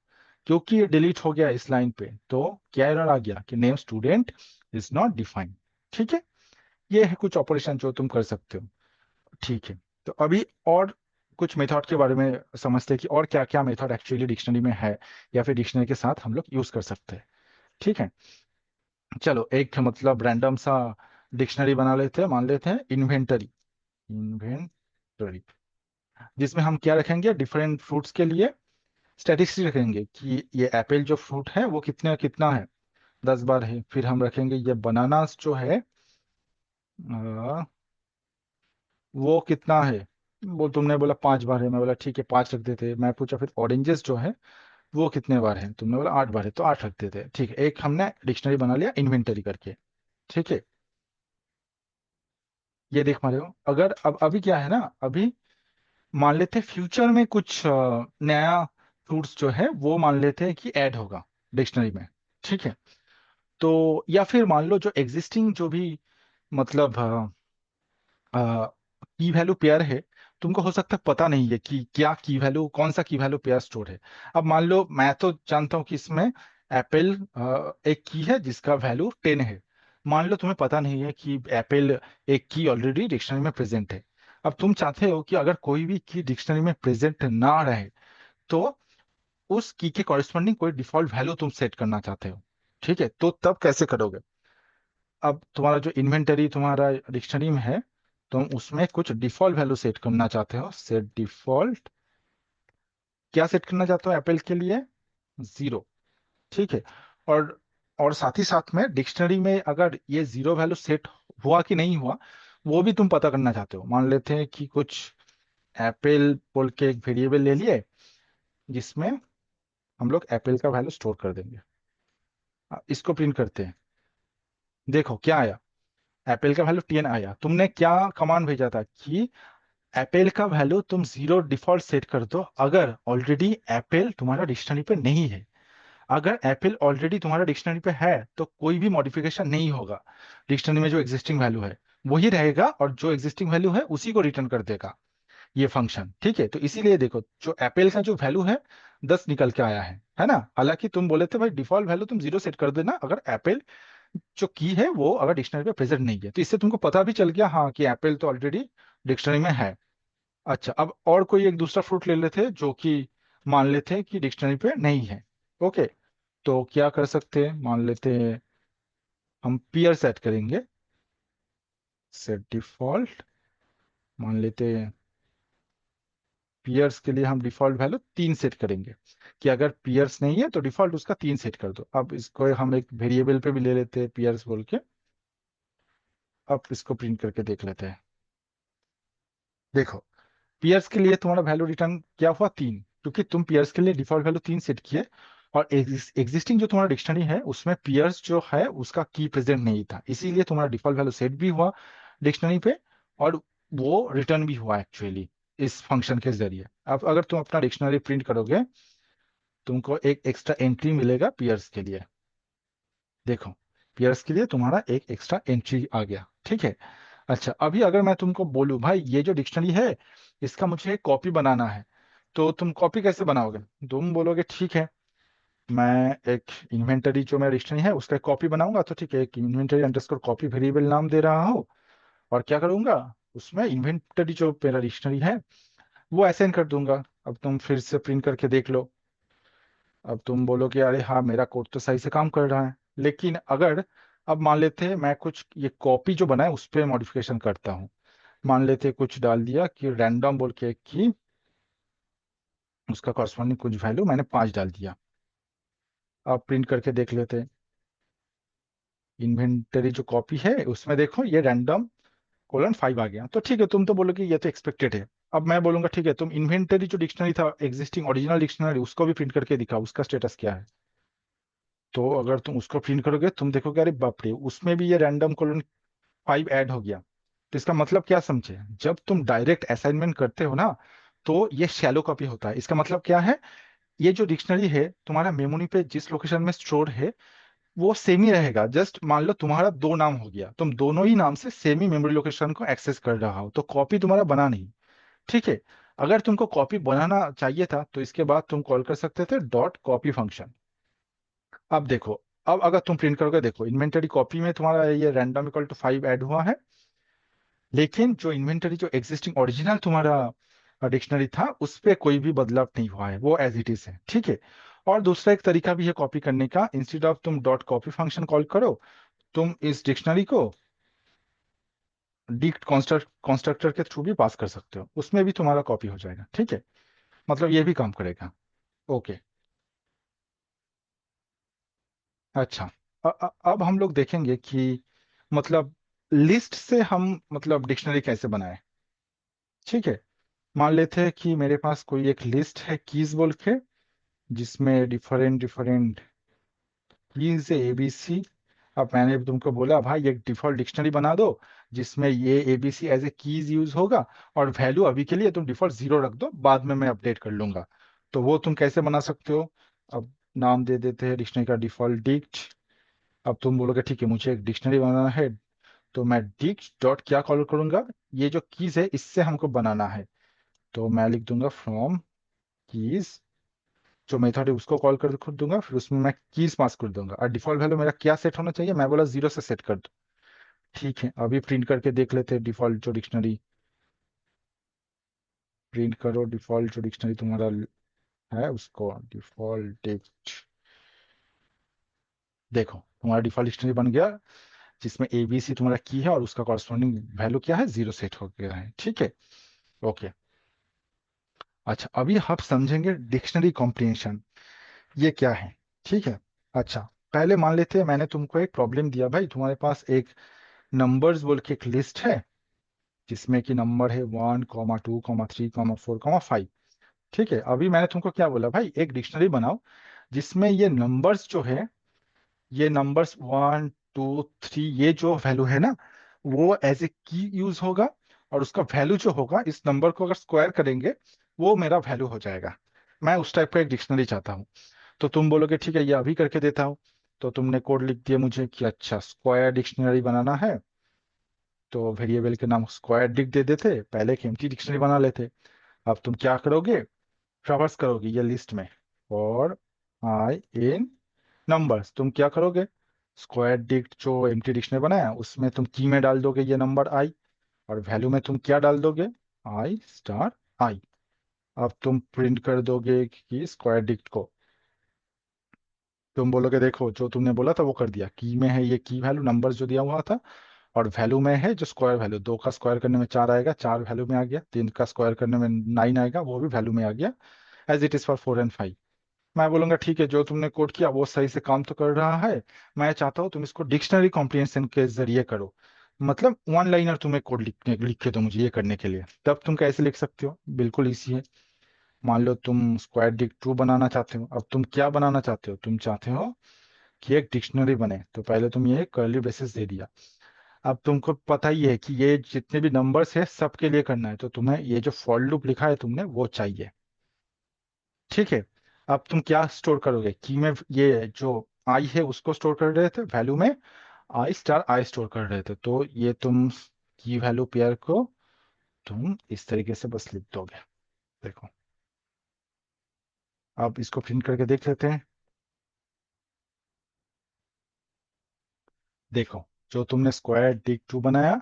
क्योंकि ये डिलीट हो गया इस लाइन पे तो क्या एरर आ गया कि name student is not defined. ठीक है। ये है कुछ ऑपरेशन जो तुम कर सकते हो। ठीक है। तो अभी और कुछ मेथड के बारे में समझते हैं कि और क्या क्या मेथड एक्चुअली डिक्शनरी में है या फिर डिक्शनरी के साथ हम लोग यूज कर सकते हैं। ठीक है। चलो एक मतलब रैंडम सा डिक्शनरी बना लेते हैं, मान लेते हैं इन्वेंटरी। इन्वेंटरी जिसमें हम क्या रखेंगे, डिफरेंट फ्रूट्स के लिए स्टैटिस्टिक्स रखेंगे कि ये एप्पल जो फ्रूट है वो कितने कितना है, 10 बार है। फिर हम रखेंगे ये बनानास जो है वो कितना है, वो तुमने बोला 5 बार है, मैं बोला ठीक है 5 रख देते। मैं पूछा फिर ऑरेंजेस जो है वो कितने बार है, तुमने बोला 8 बार है तो 8 रख देते। ठीक है, एक हमने डिक्शनरी बना लिया इन्वेंटरी करके। ठीक है। ये देख पा रहे हो, अगर अब अभी क्या है ना, अभी मान लेते हैं फ्यूचर में कुछ नया फ्रूट्स जो है वो मान लेते हैं कि ऐड होगा डिक्शनरी में। ठीक है। तो या फिर मान लो जो एग्जिस्टिंग जो भी मतलब की वैल्यू पेयर है, तुमको हो सकता है पता नहीं है कि क्या की वैल्यू कौन सा की वैल्यू पेयर स्टोर है। अब मान लो मैं तो जानता हूँ कि इसमें एप्पल एक की है जिसका वैल्यू 10 है। मान लो तुम्हें पता नहीं है कि एप्पल एक की ऑलरेडी डिक्शनरी में प्रेजेंट है। अब तुम चाहते हो कि अगर कोई भी की डिक्शनरी में प्रेजेंट ना रहे तो उस की के कॉरेस्पॉन्डिंग कोई डिफॉल्ट वैल्यू तुम सेट करना चाहते हो। ठीक है, तो तब कैसे करोगे। अब तुम्हारा जो इन्वेंटरी तुम्हारा डिक्शनरी में है, तुम उसमें कुछ डिफॉल्ट वैल्यू सेट करना चाहते हो, सेट डिफॉल्ट। क्या सेट करना चाहते हो एप्पल के लिए, 0। ठीक है। और और साथ ही साथ में डिक्शनरी में अगर ये 0 वैल्यू सेट हुआ कि नहीं हुआ वो भी तुम पता करना चाहते हो। मान लेते हैं कि कुछ एप्पल बोल के एक वेरिएबल ले लिए जिसमें हम लोग एप्पल का वैल्यू स्टोर कर देंगे। इसको प्रिंट करते हैं। देखो क्या आया, एप्पल का वैल्यू 10 आया। तुमने क्या कमांड भेजा था कि एप्पल का वैल्यू तुम 0 डिफॉल्ट सेट कर दो अगर ऑलरेडी एप्पल तुम्हारा डिक्शनरी पे नहीं है। अगर एप्पल ऑलरेडी तुम्हारा डिक्शनरी पे है तो कोई भी मॉडिफिकेशन नहीं होगा, डिक्शनरी में जो एग्जिस्टिंग वैल्यू है वही रहेगा और जो एग्जिस्टिंग वैल्यू है उसी को रिटर्न कर देगा ये फंक्शन। ठीक है। तो इसीलिए देखो जो एप्पल का जो वैल्यू है 10 निकल के आया है ना। हालांकि तुम बोले थे भाई डिफॉल्ट वैल्यू तुम 0 सेट कर देना अगर एप्पल जो की है वो अगर डिक्शनरी पे प्रेजेंट नहीं है। तो इससे तुमको पता भी चल गया हाँ कि एप्पल तो ऑलरेडी डिक्शनरी में है। अच्छा, अब और कोई एक दूसरा फ्रूट ले लेते हैं जो कि मान लेते हैं कि डिक्शनरी पे नहीं है। ओके। तो क्या कर सकते हैं, मान लेते हैं हम पियर सेट करेंगे, सेट डिफॉल्ट मान लेते हैं पियर्स के लिए हम डिफॉल्ट वैल्यू 3 सेट करेंगे, कि अगर पियर्स नहीं है तो डिफॉल्ट उसका 3 सेट कर दो। अब इसको हम एक वेरिएबल पे भी ले लेते हैं पियर्स बोल के। अब इसको प्रिंट करके देख लेते हैं। देखो, पियर्स के लिए तुम्हारा वैल्यू रिटर्न क्या हुआ, 3, क्योंकि तुम पियर्स के लिए डिफॉल्ट वैल्यू 3 सेट किए। और एग्जिस्टिंग जो तुम्हारा डिक्शनरी है उसमें पियर्स जो है उसका की प्रेजेंट नहीं था, इसीलिए तुम्हारा डिफॉल्ट वैल्यू सेट भी हुआ डिक्शनरी पे, और वो रिटर्न भी हुआ एक्चुअली इस फंक्शन के जरिए। अब अगर तुम अपना डिक्शनरी प्रिंट करोगे, तुमको एक एक्स्ट्रा एंट्री मिलेगा पियर्स के लिए। देखो, पियर्स के लिए तुम्हारा एक एक्स्ट्रा एंट्री आ गया, ठीक है। अच्छा, अभी अगर मैं तुमको बोलूं भाई ये जो डिक्शनरी है इसका मुझे एक कॉपी बनाना है, तो तुम कॉपी कैसे बनाओगे? तुम बोलोगे ठीक है, मैं एक इन्वेंटरी जो मेरा डिक्शनरी है उसका एक कॉपी बनाऊंगा, तो ठीक है, एक इन्वेंटरी अंडरस्कोर कॉपी वेरिएबल नाम दे रहा हूँ, और क्या करूंगा, उसमें इन्वेंटरी जो मेरा डिक्शनरी है वो असाइन कर दूंगा। अब तुम फिर से प्रिंट करके देख लो। अब तुम बोलोगे अरे हाँ मेरा कोड तो सही से काम कर रहा है, लेकिन अगर अब मान लेते हैं मैं कुछ ये कॉपी जो बनाए उस पर मॉडिफिकेशन करता हूँ। मान लेते हैं कुछ डाल दिया कि रैंडम बोल के कि उसका कॉरस्पॉन्डिंग कुछ वैल्यू मैंने 5 डाल दिया। अब प्रिंट करके देख लेते हैं। इन्वेंटरी जो कॉपी है उसमें देखो ये रैंडम:5 आ गया, तो ठीक है, तुम तो बोलोगे ये तो एक्सपेक्टेड है। अब मैं बोलूंगा ठीक है, तुम इन्वेंटरी जो डिक्शनरी था एग्जिस्टिंग ओरिजिनल डिक्शनरी उसको भी प्रिंट करके दिखाओ, उसका स्टेटस क्या है। तो अगर तुम उसको प्रिंट करोगे तुम देखोगे अरे बाप रे, उसमें भी ये रैंडम:5 ऐड हो गया। तो इसका मतलब क्या समझे, जब तुम डायरेक्ट असाइनमेंट करते हो ना तो ये शैलो कॉपी होता है। इसका मतलब क्या है, ये जो डिक्शनरी है तुम्हारा मेमोरी पे जिस लोकेशन में स्टोर है वो सेम ही रहेगा। जस्ट मान लो तुम्हारा 2 नाम हो गया, तुम दोनों ही नाम से सेम ही मेमोरी लोकेशन को एक्सेस कर रहा हो, तो कॉपी तुम्हारा बना नहीं। ठीक है, अगर तुमको कॉपी बनाना चाहिए था तो इसके बाद तुम कॉल कर सकते थे डॉट कॉपी फंक्शन। अब देखो, अब अगर तुम प्रिंट करोगे, देखो इन्वेंटरी कॉपी में तुम्हारा ये random=5 ऐड हुआ है, लेकिन जो इन्वेंटरी जो एग्जिस्टिंग ओरिजिनल तुम्हारा डिक्शनरी था उस पर कोई भी बदलाव नहीं हुआ है, वो एज इट इज है, ठीक है। और दूसरा एक तरीका भी है कॉपी करने का, इंस्टेड ऑफ तुम डॉट कॉपी फंक्शन कॉल करो, तुम इस डिक्शनरी को डिक्ट कॉन्स्ट्रक्टर के थ्रू भी पास कर सकते हो, उसमें भी तुम्हारा कॉपी हो जाएगा, ठीक है। मतलब ये भी काम करेगा। ओके। अच्छा, अब हम लोग देखेंगे कि मतलब लिस्ट से हम मतलब डिक्शनरी कैसे बनाए, ठीक है। मान लेते हैं कि मेरे पास कोई एक लिस्ट है कीज बोल के, जिसमें डिफरेंट डिफरेंट कीज है ABC। अब मैंने तुमको बोला भाई एक डिफॉल्ट डिक्शनरी बना दो जिसमें ये ABC as a keys use होगा, और वैल्यू अभी के लिए तुम डिफॉल्ट 0 रख दो, बाद में मैं अपडेट कर लूंगा। तो वो तुम कैसे बना सकते हो? अब नाम दे देते हैं डिक्शनरी का डिफॉल्ट डिक्ट। अब तुम बोलोगे ठीक है मुझे एक डिक्शनरी बनाना है, तो मैं डिक्ट डॉट क्या कॉल करूंगा, ये जो कीज है इससे हमको बनाना है, तो मैं लिख दूंगा फ्रॉम कीज। जो मेथड है उसको कॉल कर दूंगा, फिर उसमें मैं कीज पास कर दूंगा, और डिफॉल्ट वैल्यू मेरा क्या सेट होना चाहिए, मैं बोला 0 से सेट कर दो। ठीक है, अभी प्रिंट करके देख लेते हैं डिफॉल्ट जो डिक्शनरी। प्रिंट करो डिफॉल्ट जो डिक्शनरी तुम्हारा है उसको, डिफॉल्ट डिक्ट। देखो तुम्हारा डिफॉल्ट डिक्शनरी बन गया, जिसमें ABC तुम्हारा की है और उसका कॉरस्पॉन्डिंग वैल्यू क्या है, 0 सेट हो गया है, ठीक है। ओके। अच्छा, अभी हम समझेंगे डिक्शनरी कॉम्प्रिहेंशन, ये क्या है, ठीक है। अच्छा, पहले मान लेते हैं मैंने तुमको एक प्रॉब्लम दिया, भाई तुम्हारे पास एक नंबर्स बोल के एक लिस्ट है जिसमें कि नंबर है 1,2,3,4,5। ठीक है, अभी मैंने तुमको क्या बोला, भाई एक डिक्शनरी बनाओ जिसमें ये नंबर्स जो है, ये नंबर्स 1 2 3 ये जो वैल्यू है ना वो एज ए की यूज होगा, और उसका वैल्यू जो होगा इस नंबर को अगर स्क्वायर करेंगे वो मेरा वैल्यू हो जाएगा। मैं उस टाइप का एक डिक्शनरी चाहता हूँ। तो तुम बोलोगे ठीक है ये अभी करके देता हूँ। तो तुमने कोड लिख दिया मुझे कि अच्छा स्क्वायर डिक्शनरी बनाना है, तो वेरिएबल के नाम स्क्वायर डिक दे देते, पहले एक एम्प्टी डिक्शनरी बना लेते। अब तुम क्या करोगे, ट्रैवर्स करोगे ये लिस्ट में, और आई इन नंबर्स तुम क्या करोगे, स्क्वायर डिक्ट जो एम्प्टी डिक्शनरी बनाया उसमें तुम की में डाल दोगे ये नंबर आई, और वैल्यू में तुम क्या डाल दोगे, I*I। अब तुम प्रिंट कर दोगे कि स्क्वायर डिक्ट को, तुम बोलोगे देखो जो तुमने बोला था वो कर दिया, की में है ये की वैल्यू नंबर्स जो दिया हुआ था, और वैल्यू में है जो स्क्वायर वैल्यू, 2 का स्क्वायर करने में 4 आएगा, 4 वैल्यू में आ गया, 3 का स्क्वायर करने में 9 आएगा, वो भी वैल्यू में आ गया, as it is for 4 and 5। मैं बोलूंगा ठीक है, जो तुमने कोड किया वो सही से काम तो कर रहा है, मैं चाहता हूँ तुम इसको डिक्शनरी कॉम्प्रिहेंशन के जरिए करो। मतलब वन लाइनर तुम्हें कोड लिख के दो मुझे ये करने के लिए, तब तुम कैसे लिख सकते हो, बिल्कुल इजी है। मान लो तुम स्क्वायर डिक ट्रू बनाना चाहते हो, अब तुम क्या बनाना चाहते हो, तुम चाहते हो कि एक डिक्शनरी बने, तो पहले तुम ये कर्ली ब्रेसेस दे दिया। अब तुमको पता ही है कि ये जितने भी नंबर्स है सबके लिए करना है, तो तुम्हें ये जो फॉर लूप लिखा है तुमने वो चाहिए। ठीक है। अब तुम क्या स्टोर करोगे, की में ये जो आई है उसको स्टोर कर रहे थे, वैल्यू में आई स्टार आई स्टोर कर रहे थे, तो ये तुम की वैल्यू पेयर को तुम इस तरीके से बस लिख दोगे। देखो, अब इसको प्रिंट करके देख लेते हैं। देखो, जो तुमने स्क्वायर डिक टू बनाया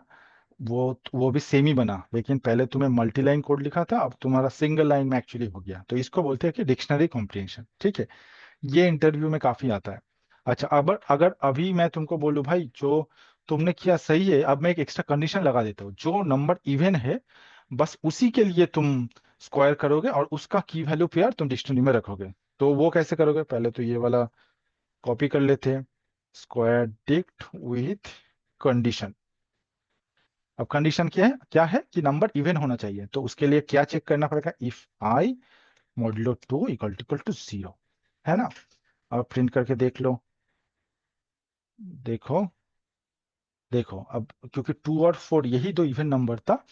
वो भी सेम ही बना, लेकिन पहले तुम्हें मल्टी लाइन कोड लिखा था, अब तुम्हारा सिंगल लाइन में एक्चुअली हो गया, तो इसको बोलते हैं कि डिक्शनरी कॉम्प्रिहेंशन। ठीक है, ये इंटरव्यू में काफी आता है। अच्छा, अब अगर अभी मैं तुमको बोलूं भाई जो तुमने किया सही है, अब मैं एक एक्स्ट्रा कंडीशन लगा देता हूँ, जो नंबर इवन है बस उसी के लिए तुम स्क्वायर करोगे और उसका की वैल्यू पेयर तुम डिक्शनरी में रखोगे। तो वो कैसे करोगे, पहले तो ये वाला कॉपी कर लेते हैं, स्क्वायर डिक्ट विथ कंडीशन। अब कंडीशन क्या है कि नंबर इवन होना चाहिए, तो उसके लिए क्या चेक करना पड़ेगा, if I modulo 2 equal to 0, है ना। अब प्रिंट करके देख लो। देखो, देखो अब क्योंकि 2 और 4 यही दो इवन नंबर था,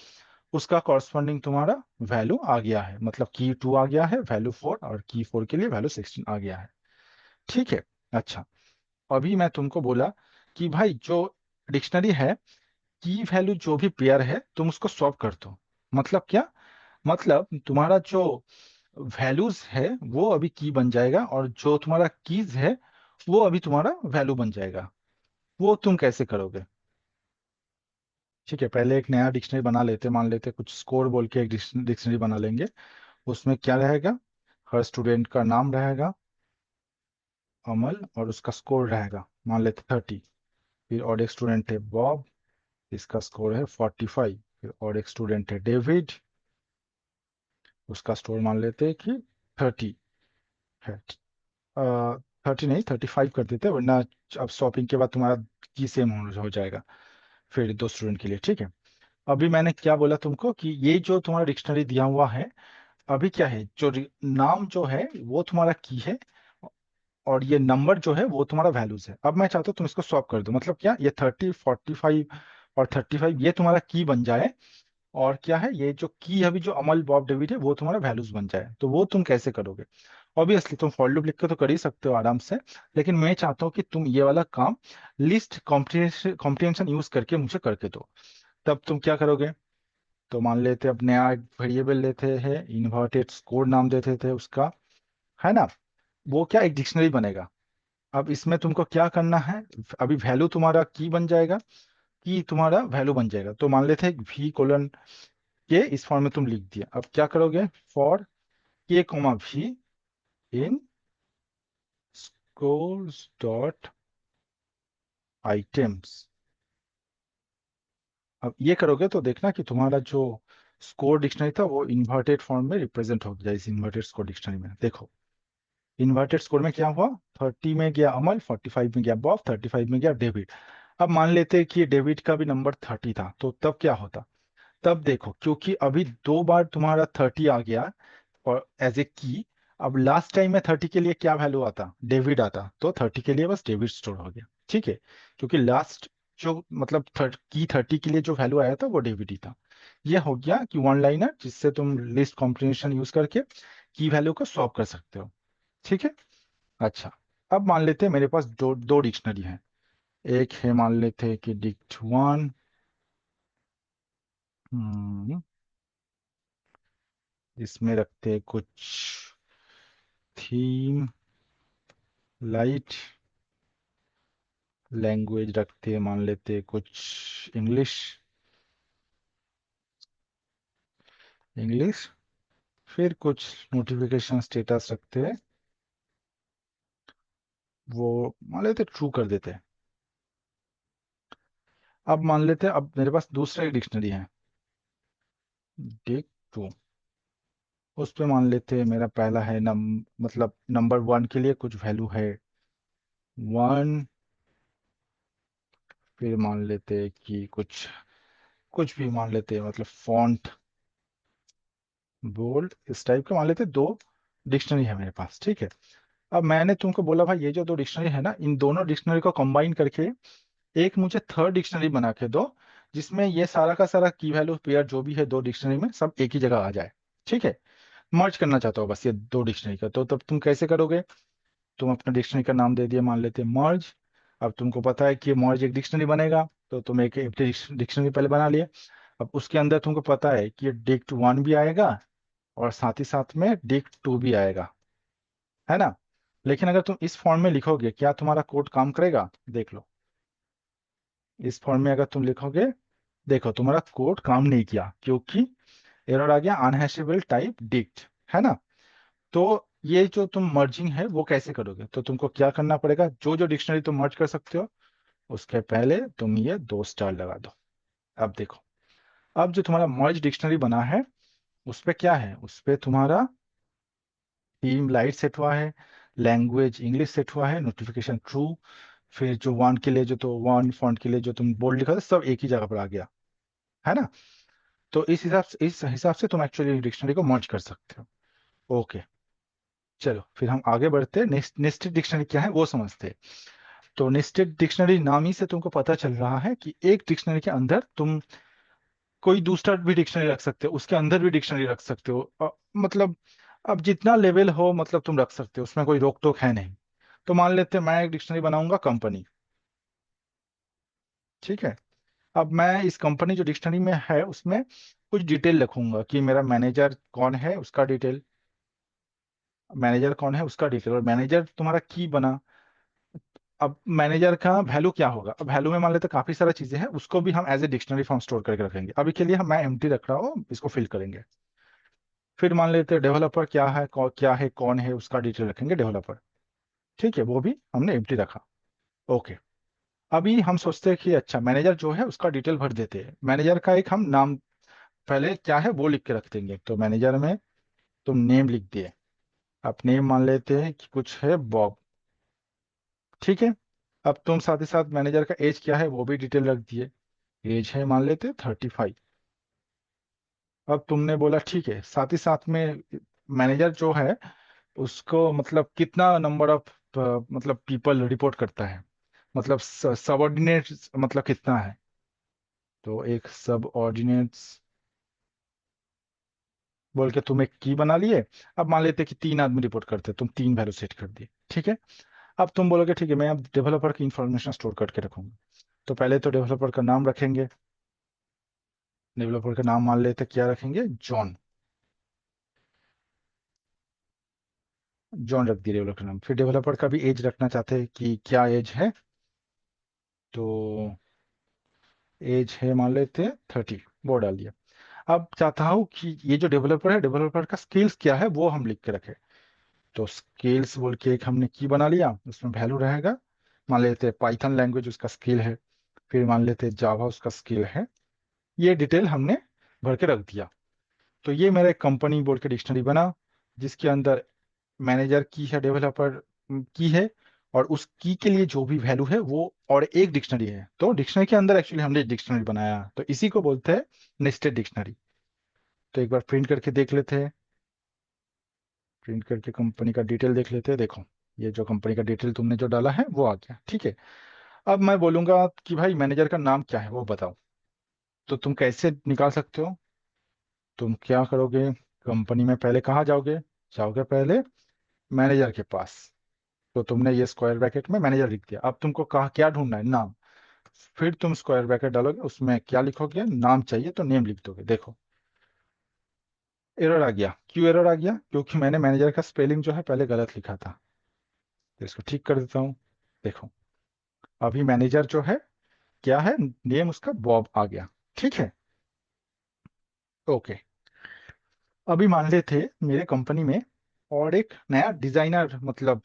उसका कॉरस्पॉन्डिंग तुम्हारा वैल्यू आ गया है, मतलब की 2 आ गया है, वैल्यू 4, और की 4 के लिए वैल्यू 16 आ गया है। ठीक है। अच्छा, अभी मैं तुमको बोला कि भाई जो डिक्शनरी है, की वैल्यू जो भी पेयर है तुम उसको स्वैप कर दो। मतलब क्या, मतलब तुम्हारा जो वैल्यूज है वो अभी की बन जाएगा, और जो तुम्हारा कीज है वो अभी तुम्हारा वैल्यू बन जाएगा। वो तुम कैसे करोगे, ठीक है, पहले एक नया डिक्शनरी बना लेते, मान लेते कुछ स्कोर बोल के एक डिक्शनरी बना लेंगे। उसमें क्या रहेगा, हर स्टूडेंट का नाम रहेगा अमल, और उसका स्कोर रहेगा मान लेते 30। फिर और एक स्टूडेंट है बॉब, इसका स्कोर है 45। फिर और एक स्टूडेंट है डेविड, उसका स्कोर मान लेते हैं कि 30 है। 30 नहीं, 35 कर देते, वरना अब शॉपिंग के बाद तुम्हारा की सेम हो जाएगा फिर दो स्टूडेंट के लिए। ठीक है। अभी मैंने क्या बोला तुमको कि ये जो तुम्हारा डिक्शनरी दिया हुआ है, अभी क्या है, जो नाम जो है वो तुम्हारा की है, और ये नंबर जो है वो तुम्हारा वैल्यूज है। अब मैं चाहता हूँ तुम इसको स्वैप कर दो, मतलब क्या, ये 30, 45 और 35 ये तुम्हारा की बन जाए, और क्या है, ये जो की अभी जो अमल बॉब डेविड है वो तुम्हारा वैल्यूज बन जाए। तो वो तुम कैसे करोगे, ऑब्वियसली तुम फॉर लूप लिख के तो कर ही सकते हो आराम से, लेकिन मैं चाहता हूँ कि तुम ये वाला काम लिस्ट कॉम्प्रिहेंशन यूज करके मुझे करके दो। तब तुम क्या करोगे, तो मान लेते अब नया एक वेरिएबल लेते हैं, इन्वर्टेड स्कोर नाम देते थे उसका, है ना। वो क्या, एक डिक्शनरी बनेगा। अब इसमें तुमको क्या करना है, अभी वैल्यू तुम्हारा की बन जाएगा, की तुम्हारा वैल्यू बन जाएगा, तो मान लेते हैं वी कोलन के इस फॉर्म में तुम लिख दिया। अब क्या करोगे, for k comma v in scores dot items. अब ये करोगे तो देखना कि तुम्हारा जो स्कोर डिक्शनरी था वो इन्वर्टेड फॉर्म में रिप्रेजेंट हो गया इस इन्वर्टेड स्कोर डिक्शनरी में। देखो, इन्वर्टेड स्कोर में क्या हुआ, 30 में गया अमल, 45 में गया बॉब, 35 में गया डेविड। अब मान लेते हैं कि डेविड का भी नंबर 30 था, तो तब क्या होता, तब देखो क्योंकि अभी 2 बार तुम्हारा 30 आ गया और एज ए की, अब लास्ट टाइम में 30 के लिए क्या वैल्यू आता, डेविड आता, तो 30 के लिए बस डेविड स्टोर हो गया। ठीक है, क्योंकि लास्ट जो मतलब की 30 के लिए जो वैल्यू आया था वो डेविड ही था। ये हो गया कि वन लाइनर जिससे तुम लिस्ट कॉम्प्रिहेंशन यूज करके की वैल्यू को सॉल्व कर सकते हो। ठीक है। अच्छा, अब मान लेते हैं मेरे पास दो दो डिक्शनरी हैं। एक है मान लेते हैं कि डिक्ट वन, इसमें रखते हैं कुछ थीम, लाइट, लैंग्वेज रखते हैं मान लेते हैं कुछ इंग्लिश, इंग्लिश। फिर कुछ नोटिफिकेशन स्टेटस रखते हैं, वो मान लेते ट्रू कर देते हैं। अब मान लेते हैं, अब मेरे पास दूसरा एक डिक्शनरी है, डिक टू। उस पे मान लेते हैं मेरा पहला है मतलब नंबर वन के लिए कुछ वैल्यू है वन। फिर मान लेते हैं कि कुछ कुछ भी मान लेते हैं, मतलब फॉन्ट बोल्ड इस टाइप के मान लेते हैं। दो डिक्शनरी है मेरे पास, ठीक है। अब मैंने तुमको बोला भाई ये जो दो डिक्शनरी है ना, इन दोनों डिक्शनरी को कंबाइन करके एक मुझे थर्ड डिक्शनरी बना के दो, जिसमें ये सारा का सारा की वैल्यू पेयर जो भी है दो डिक्शनरी में सब एक ही जगह आ जाए, ठीक है। मर्ज करना चाहता हो बस ये दो डिक्शनरी का, तो तब तुम कैसे करोगे? तुम अपना डिक्शनरी का नाम दे दिए, मान लेते हैं मर्ज। अब तुमको पता है कि मर्ज एक डिक्शनरी बनेगा, तो तुम एक डिक्शनरी पहले बना लिए। अब उसके अंदर तुमको पता है कि डिक्ट वन भी आएगा और साथ ही साथ में डिक्ट टू भी आएगा, है ना। लेकिन अगर तुम इस फॉर्म में लिखोगे, क्या तुम्हारा कोड काम करेगा? देख लो, इस फॉर्म में अगर तुम लिखोगे, देखो तुम्हारा कोड काम नहीं किया, क्योंकि एरर आ गया अनहैशेबल टाइप डिक्ट, है ना। तो ये जो तुम मर्जिंग है वो कैसे करोगे? तो तुमको क्या करना पड़ेगा, जो जो डिक्शनरी तुम मर्ज कर सकते हो उसके पहले तुम ये दो स्टार लगा दो। अब देखो, अब जो तुम्हारा मर्ज डिक्शनरी बना है उस पे क्या है, उस पे तुम्हारा थीम लाइट सेट हुआ है, लैंग्वेज इंग्लिश सेट हुआ है, नोटिफिकेशन ट्रू। फिर जो वन के लिए जो, तो वन फॉन्ट के लिए जो तुम बोल्ड लिखा था सब एक ही जगह पर आ गया, है ना। तो इस हिसाब से तुम एक्चुअली डिक्शनरी को मर्ज कर सकते हो। ओके, चलो फिर हम आगे बढ़ते हैं, नेस्टेड डिक्शनरी क्या है वो समझते हैं। तो नेस्टेड डिक्शनरी नाम ही से तुमको पता चल रहा है कि एक डिक्शनरी के अंदर तुम कोई दूसरा भी डिक्शनरी रख सकते हो, उसके अंदर भी डिक्शनरी रख सकते हो, मतलब अब जितना लेवल हो मतलब तुम रख सकते हो, उसमें कोई रोक टोक है नहीं। तो मान लेते हैं मैं एक डिक्शनरी बनाऊंगा कंपनी, ठीक है। अब मैं इस कंपनी जो डिक्शनरी में है उसमें कुछ डिटेल लिखूंगा कि मेरा मैनेजर कौन है उसका डिटेल, मैनेजर कौन है उसका डिटेल, और मैनेजर तुम्हारा की बना। अब मैनेजर का वैल्यू क्या होगा? अब वैल्यू में मान लेते हैं काफी सारा चीजें हैं, उसको भी हम as a dictionary form store करके रखेंगे। अभी के लिए हम मैं एम्प्टी रख रहा हूँ, इसको फिल करेंगे। फिर मान लेते हैं डेवलपर क्या है, क्या है, कौन है उसका डिटेल रखेंगे डेवलपर, ठीक है, वो भी हमने एम्प्टी रखा। ओके, अभी हम सोचते हैं कि अच्छा मैनेजर जो है उसका डिटेल भर देते हैं। मैनेजर का एक हम नाम पहले क्या है वो लिख के रख देंगे, तो मैनेजर में तुम नेम लिख दिए। अब नेम मान लेते हैं कि कुछ है बॉब, ठीक है। अब तुम साथ ही साथ मैनेजर का एज क्या है वो भी डिटेल रख दिए, एज है मान लेते 35। अब तुमने बोला ठीक है, साथ ही साथ में मैनेजर जो है उसको मतलब कितना नंबर ऑफ मतलब पीपल रिपोर्ट करता है, मतलब सबऑर्डिनेट मतलब कितना है। तो एक सब ऑर्डिनेट्स बोल के तुम एक की बना लिए। अब मान लेते कि तीन आदमी रिपोर्ट करते हैं, तुम तीन वैल्यू सेट कर दिए, ठीक है। अब तुम बोलोगे ठीक है मैं अब डेवलपर की इंफॉर्मेशन स्टोर करके रखूंगा। तो पहले तो डेवलपर का नाम रखेंगे, डेवलपर का नाम मान लेते क्या रखेंगे, जॉन। जॉन रख दिया डेवलपर का नाम। फिर डेवलपर का भी एज रखना चाहते हैं कि क्या एज है, तो एज है मान लेते हैं 30, वो डाल दिया। अब चाहता हूँ कि ये जो डेवलपर है डेवलपर का स्किल्स क्या है वो हम लिख के रखें। तो स्किल्स बोल के एक हमने की बना लिया, उसमें वैल्यू रहेगा, मान लेते हैं पाइथन लैंग्वेज उसका स्किल है। फिर मान लेते हैं जावा उसका स्किल है। ये डिटेल हमने भर के रख दिया। तो ये मेरा एक कंपनी बोल के डिक्शनरी बना, जिसके अंदर मैनेजर की है, डेवलपर की है, और उस की के लिए जो भी वैल्यू है वो, और एक डिक्शनरी है। तो डिक्शनरी के अंदर एक्चुअली हमने डिक्शनरी बनाया, तो इसी को बोलते हैं नेस्टेड डिक्शनरी। तो एक बार प्रिंट करके देख लेते हैं, प्रिंट करके कंपनी का डिटेल देख लेते हैं। देखो, ये जो कंपनी का डिटेल तुमने जो डाला है वो आ गया, ठीक है। अब मैं बोलूंगा कि भाई मैनेजर का नाम क्या है वो बताओ। तो तुम कैसे निकाल सकते हो? तुम क्या करोगे, कंपनी में पहले कहाँ जाओगे, जाओगे पहले मैनेजर के पास। तो तुमने ये स्क्वायर ब्रैकेट में मैनेजर लिख दिया। अब तुमको कहा क्या ढूंढना है, नाम। फिर तुम स्क्वायर ब्रैकेट डालोगे, उसमें क्या लिखोगे, नाम चाहिए तो नेम लिख दोगे। देखो एरर आ गया, क्यों एरर आ गया? क्योंकि मैंने मैनेजर का स्पेलिंग जो है पहले गलत लिखा था। तो इसको ठीक कर देता हूँ। देखो, अभी मैनेजर जो है क्या है, नेम उसका बॉब आ गया, ठीक है। ओके, अभी मान लेते मेरे कंपनी में और एक नया डिजाइनर मतलब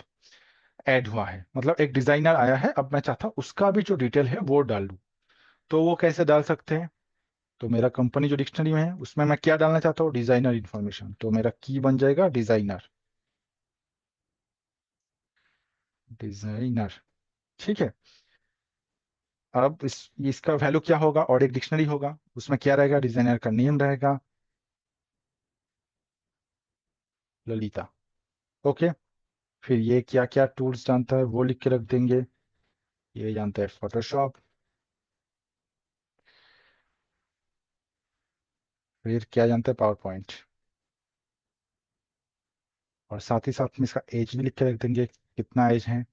ऐड हुआ है, मतलब एक डिजाइनर आया है। अब मैं चाहता हूँ उसका भी जो डिटेल है वो डाल दूं। तो वो कैसे डाल सकते हैं? तो मेरा कंपनी जो डिक्शनरी में है उसमें मैं क्या डालना चाहता हूँ, डिजाइनर इंफॉर्मेशन, तो मेरा की बन जाएगा डिजाइनर। डिजाइनर, ठीक है। अब इसका वैल्यू क्या होगा, और एक डिक्शनरी होगा, उसमें क्या रहेगा, डिजाइनर का नेम रहेगा, ललिता। ओके। फिर ये क्या क्या टूल्स जानता है वो लिख के रख देंगे। ये जानता है फोटोशॉप। फिर क्या जानता है, पावर पॉइंट। और साथ ही साथ में इसका एज भी लिख के रख देंगे, कितना एज है।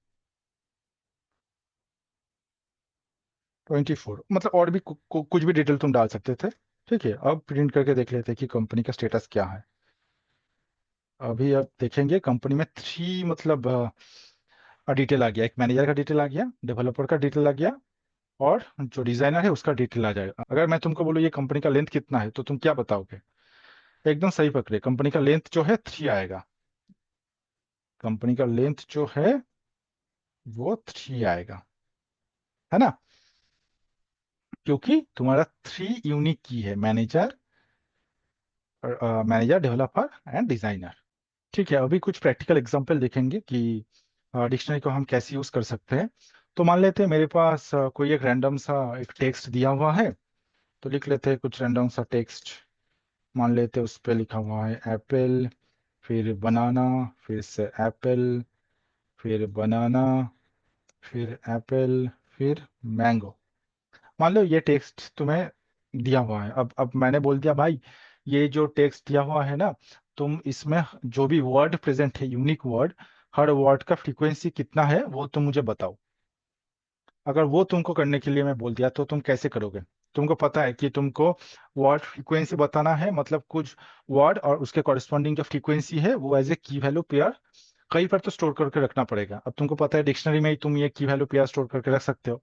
24, मतलब और भी कुछ भी डिटेल तुम डाल सकते थे। ठीक है, अब प्रिंट करके देख लेते हैं कि कंपनी का स्टेटस क्या है। अभी अब देखेंगे कंपनी में थ्री मतलब डिटेल आ गया, एक मैनेजर का डिटेल आ गया, डेवलपर का डिटेल आ गया, और जो डिजाइनर है उसका डिटेल आ जाएगा। अगर मैं तुमको बोलूँ ये कंपनी का लेंथ कितना है, तो तुम क्या बताओगे? एकदम सही पकड़े, कंपनी का लेंथ जो है 3 आएगा। कंपनी का लेंथ जो है वो 3 आएगा, है ना? क्योंकि तुम्हारा 3 यूनिक की है, manager, manager, developer and designer. ठीक है, अभी कुछ प्रैक्टिकल एग्जांपल देखेंगे कि डिक्शनरी को हम कैसे यूज कर सकते हैं। तो मान लेते हैं मेरे पास कोई एक रैंडम सा एक टेक्स्ट दिया हुआ है, तो लिख लेते हैं कुछ रैंडम सा टेक्स्ट। मान लेते हैं उस पर लिखा हुआ है एप्पल, फिर बनाना, फिर से एप्पल, फिर बनाना, फिर एप्पल, फिर मैंगो। मान लो ये टेक्स्ट तुम्हें दिया हुआ है। अब मैंने बोल दिया भाई, ये जो टेक्स्ट दिया हुआ है ना, तुम इसमें जो भी वर्ड प्रेजेंट है, यूनिक वर्ड, हर वर्ड का फ्रीक्वेंसी कितना है वो तुम मुझे बताओ। अगर वो तुमको करने के लिए मैं बोल दिया तो तुम कैसे करोगे? तुमको पता है कि तुमको वर्ड फ्रीक्वेंसी बताना है, मतलब कुछ वर्ड और उसके कॉरेस्पॉन्डिंग जो फ्रीक्वेंसी है वो एज ए की वैल्यू पेयर कहीं पर तो स्टोर करके रखना पड़ेगा। अब तुमको पता है डिक्शनरी में ही तुम ये की वैल्यू पेयर स्टोर करके रख सकते हो।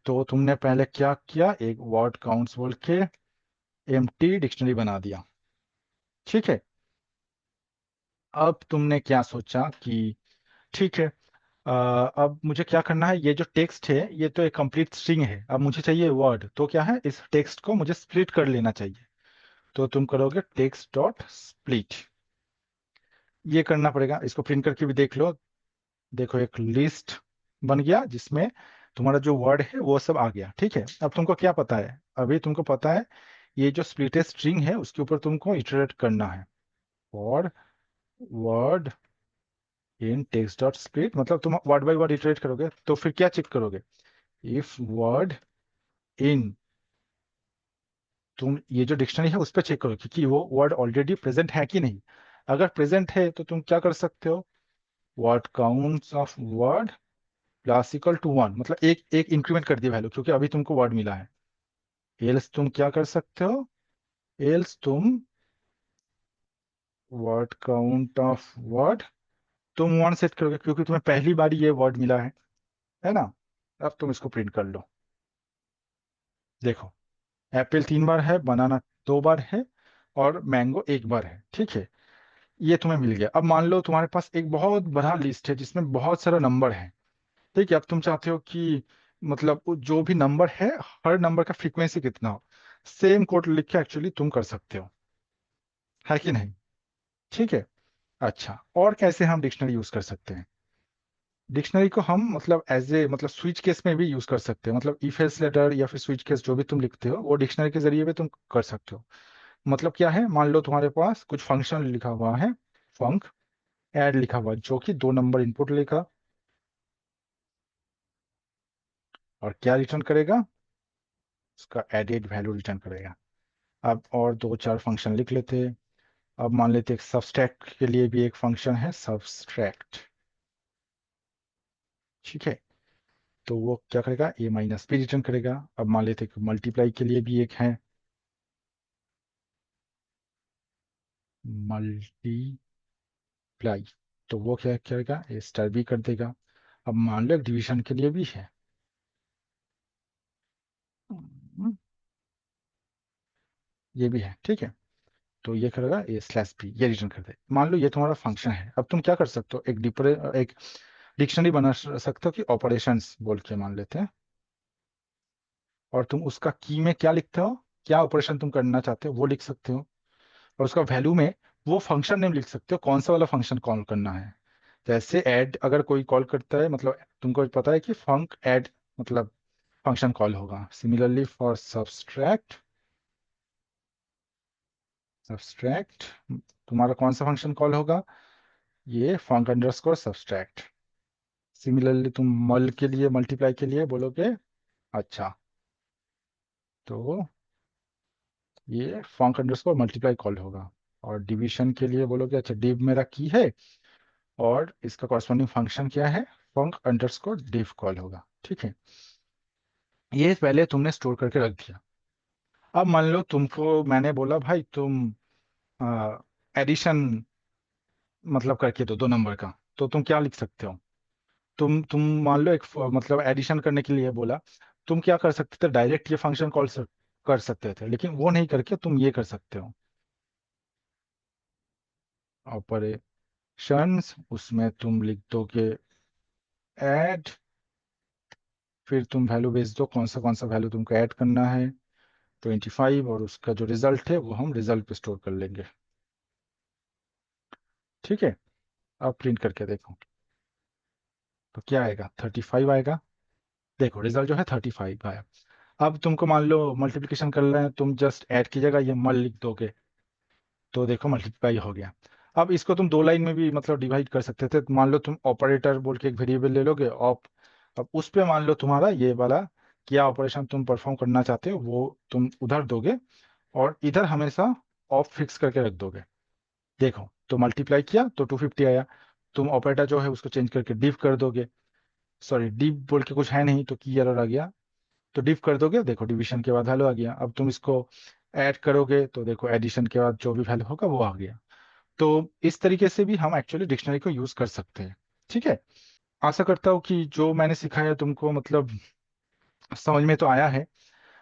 तो तुमने पहले क्या किया, एक वर्ड काउंट्स बोल के एम्प्टी डिक्शनरी बना दिया। ठीक है। अब तुमने क्या सोचा कि ठीक है, अब मुझे क्या करना है, ये जो टेक्स्ट है ये तो एक कंप्लीट स्ट्रिंग है, अब मुझे चाहिए वर्ड, तो क्या है, इस टेक्स्ट को मुझे स्प्लिट कर लेना चाहिए। तो तुम करोगे टेक्स्ट डॉट स्प्लिट। ये करना पड़ेगा, इसको प्रिंट करके भी देख लो। देखो एक लिस्ट बन गया जिसमें तुम्हारा जो वर्ड है वो सब आ गया। ठीक है, अब तुमको क्या पता है, अभी तुमको पता है ये जो स्प्लिटेड स्ट्रिंग है उसके ऊपर तुमको इटरेट करना है। और word in text dot split, मतलब तुम वर्ड बाय वर्ड इटरेट करोगे, तो फिर क्या चेक करोगे, इफ वर्ड इन, तुम ये जो डिक्शनरी है उस पर चेक करो कि वो वर्ड ऑलरेडी प्रेजेंट है कि नहीं। अगर प्रेजेंट है तो तुम क्या कर सकते हो, word counts of word plus equal to 1, मतलब एक एक इंक्रीमेंट कर दिया वैल्यू क्योंकि अभी तुमको वर्ड मिला है। एल्स तुम क्या कर सकते हो, एल्स तुम वर्ड काउंट ऑफ वर्ड तुम 1 सेट करोगे क्योंकि तुम्हें पहली बार ये वर्ड मिला है ना? अब तुम इसको प्रिंट कर लो। देखो, एप्पल 3 बार है, बनाना 2 बार है, और मैंगो 1 बार है। ठीक है, ये तुम्हें मिल गया। अब मान लो तुम्हारे पास एक बहुत बड़ा लिस्ट है जिसमें बहुत सारा नंबर है। ठीक है, अब तुम चाहते हो कि मतलब वो जो भी नंबर है, हर नंबर का फ्रीक्वेंसी कितना हो। सेम कोड लिख के एक्चुअली तुम कर सकते हो, है कि नहीं? ठीक है। अच्छा, और कैसे हम डिक्शनरी यूज कर सकते हैं? डिक्शनरी को हम मतलब एज ए मतलब स्विच केस में भी यूज कर सकते हैं, मतलब इफ एल्स लेटर या फिर स्विच केस जो भी तुम लिखते हो वो डिक्शनरी के जरिए भी तुम कर सकते हो। मतलब क्या है, मान लो तुम्हारे पास कुछ फंक्शन लिखा हुआ है, फंक ऐड लिखा हुआ है, जो कि 2 नंबर इनपुट लेगा और क्या रिटर्न करेगा, उसका एडेड वैल्यू रिटर्न करेगा। अब और 2 4 फंक्शन लिख लेते हैं। अब मान लेते हैं सबस्ट्रैक्ट के लिए भी एक फंक्शन है, सबस्ट्रैक्ट। ठीक है, तो वो क्या करेगा, ए माइनस बी रिटर्न करेगा। अब मान लेते हैं मल्टीप्लाई के लिए भी एक है, मल्टीप्लाई, तो वो क्या करेगा, ए स्टार बी कर देगा। अब मान लो डिवीजन के लिए भी है, ये भी है। ठीक है, तो ये करेगा ए स्लैश बी, ये रिटर्न कर दे। मान लो ये तुम्हारा फंक्शन है, अब तुम क्या कर सकते हो, एक डिक्शनरी बना सकते हो कि ऑपरेशंस बोल के मान लेते हैं। और तुम उसका की में क्या लिखते हो, क्या ऑपरेशन तुम करना चाहते हो वो लिख सकते हो। और उसका वैल्यू में वो फंक्शन नेम लिख सकते हो, कौन सा वाला फंक्शन कॉल करना है। जैसे ऐड अगर कोई कॉल करता है, मतलब तुमको पता है कि फंक ऐड मतलब फंक्शन कॉल होगा। सिमिलरली फॉर सब्सट्रैक्ट, सब्सट्रैक्ट तुम्हारा कौन सा फंक्शन कॉल होगा, ये फंक अंडरस्कोर सब्सट्रैक्ट। सिमिलरली तुम मल के लिए, मल्टीप्लाई के लिए बोलोगे, अच्छा तो ये फंक अंडरस्कोर मल्टीप्लाई कॉल होगा। और डिवीजन के लिए बोलोगे, अच्छा डिव मेरा की है और इसका कॉरस्पॉन्डिंग फंक्शन क्या है, फंक अंडरस्कोर डिव कॉल होगा। ठीक है, ये पहले तुमने स्टोर करके रख दिया। अब मान लो तुमको मैंने बोला भाई तुम एडिशन मतलब करके दो 2 नंबर का, तो तुम क्या लिख सकते हो। तुम मान लो एक मतलब एडिशन करने के लिए बोला, तुम क्या कर सकते थे, डायरेक्ट ये फंक्शन कॉल कर सकते थे, लेकिन वो नहीं करके तुम ये कर सकते हो, ऑपरेशंस उसमें तुम लिख दोगे ऐड, फिर तुम वैल्यू भेज दो, कौन सा वैल्यू तुमको ऐड करना है 25, और उसका जो रिजल्ट है वो हम रिजल्ट पे स्टोर कर लेंगे। ठीक है, अब प्रिंट करके देखो तो क्या आएगा, 35 आएगा। देखो रिजल्ट जो है 35 आया। अब तुमको मान लो मल्टीप्लिकेशन कर रहे हैं, तुम जस्ट ऐड की जगह ये मल लिख दोगे, तो देखो मल्टीप्लाई हो गया। अब इसको तुम 2 लाइन में भी मतलब डिवाइड कर सकते थे। मान लो तुम ऑपरेटर बोल के एक वेरिएबल ले लोगे ऑप, अब उस पे मान लो तुम्हारा ये वाला क्या ऑपरेशन तुम परफॉर्म करना चाहते हो वो तुम उधर दोगे, और इधर हमेशा ऑफ फिक्स करके रख दोगे। देखो तो मल्टीप्लाई किया तो 250 आया, तुम ऑपरेटर जो है उसको चेंज करके डिव कर दोगे, सॉरी डिव बोल के कुछ है नहीं तो की एरर आ गया, तो डिव कर दोगे, देखो डिवीजन के बाद वैल्यू आ गया। अब तुम इसको ऐड करोगे तो देखो एडिशन के बाद जो भी वैल्यू होगा वो आ गया। तो इस तरीके से भी हम एक्चुअली डिक्शनरी को यूज कर सकते हैं। ठीक है, आशा करता हूँ कि जो मैंने सिखाया तुमको मतलब समझ में तो आया है।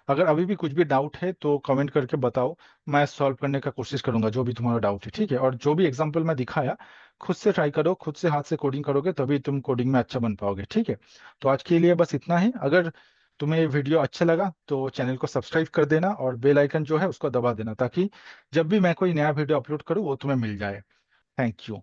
अगर अभी भी कुछ भी डाउट है तो कमेंट करके बताओ, मैं सॉल्व करने का कोशिश करूंगा जो भी तुम्हारा डाउट है। ठीक है, और जो भी एग्जांपल मैं दिखाया खुद से ट्राई करो, खुद से हाथ से कोडिंग करोगे तभी तुम कोडिंग में अच्छा बन पाओगे। ठीक है, तो आज के लिए बस इतना ही। अगर तुम्हें ये वीडियो अच्छा लगा तो चैनल को सब्सक्राइब कर देना और बेल आइकन जो है उसको दबा देना, ताकि जब भी मैं कोई नया वीडियो अपलोड करूँ वो तुम्हें मिल जाए। Thank you.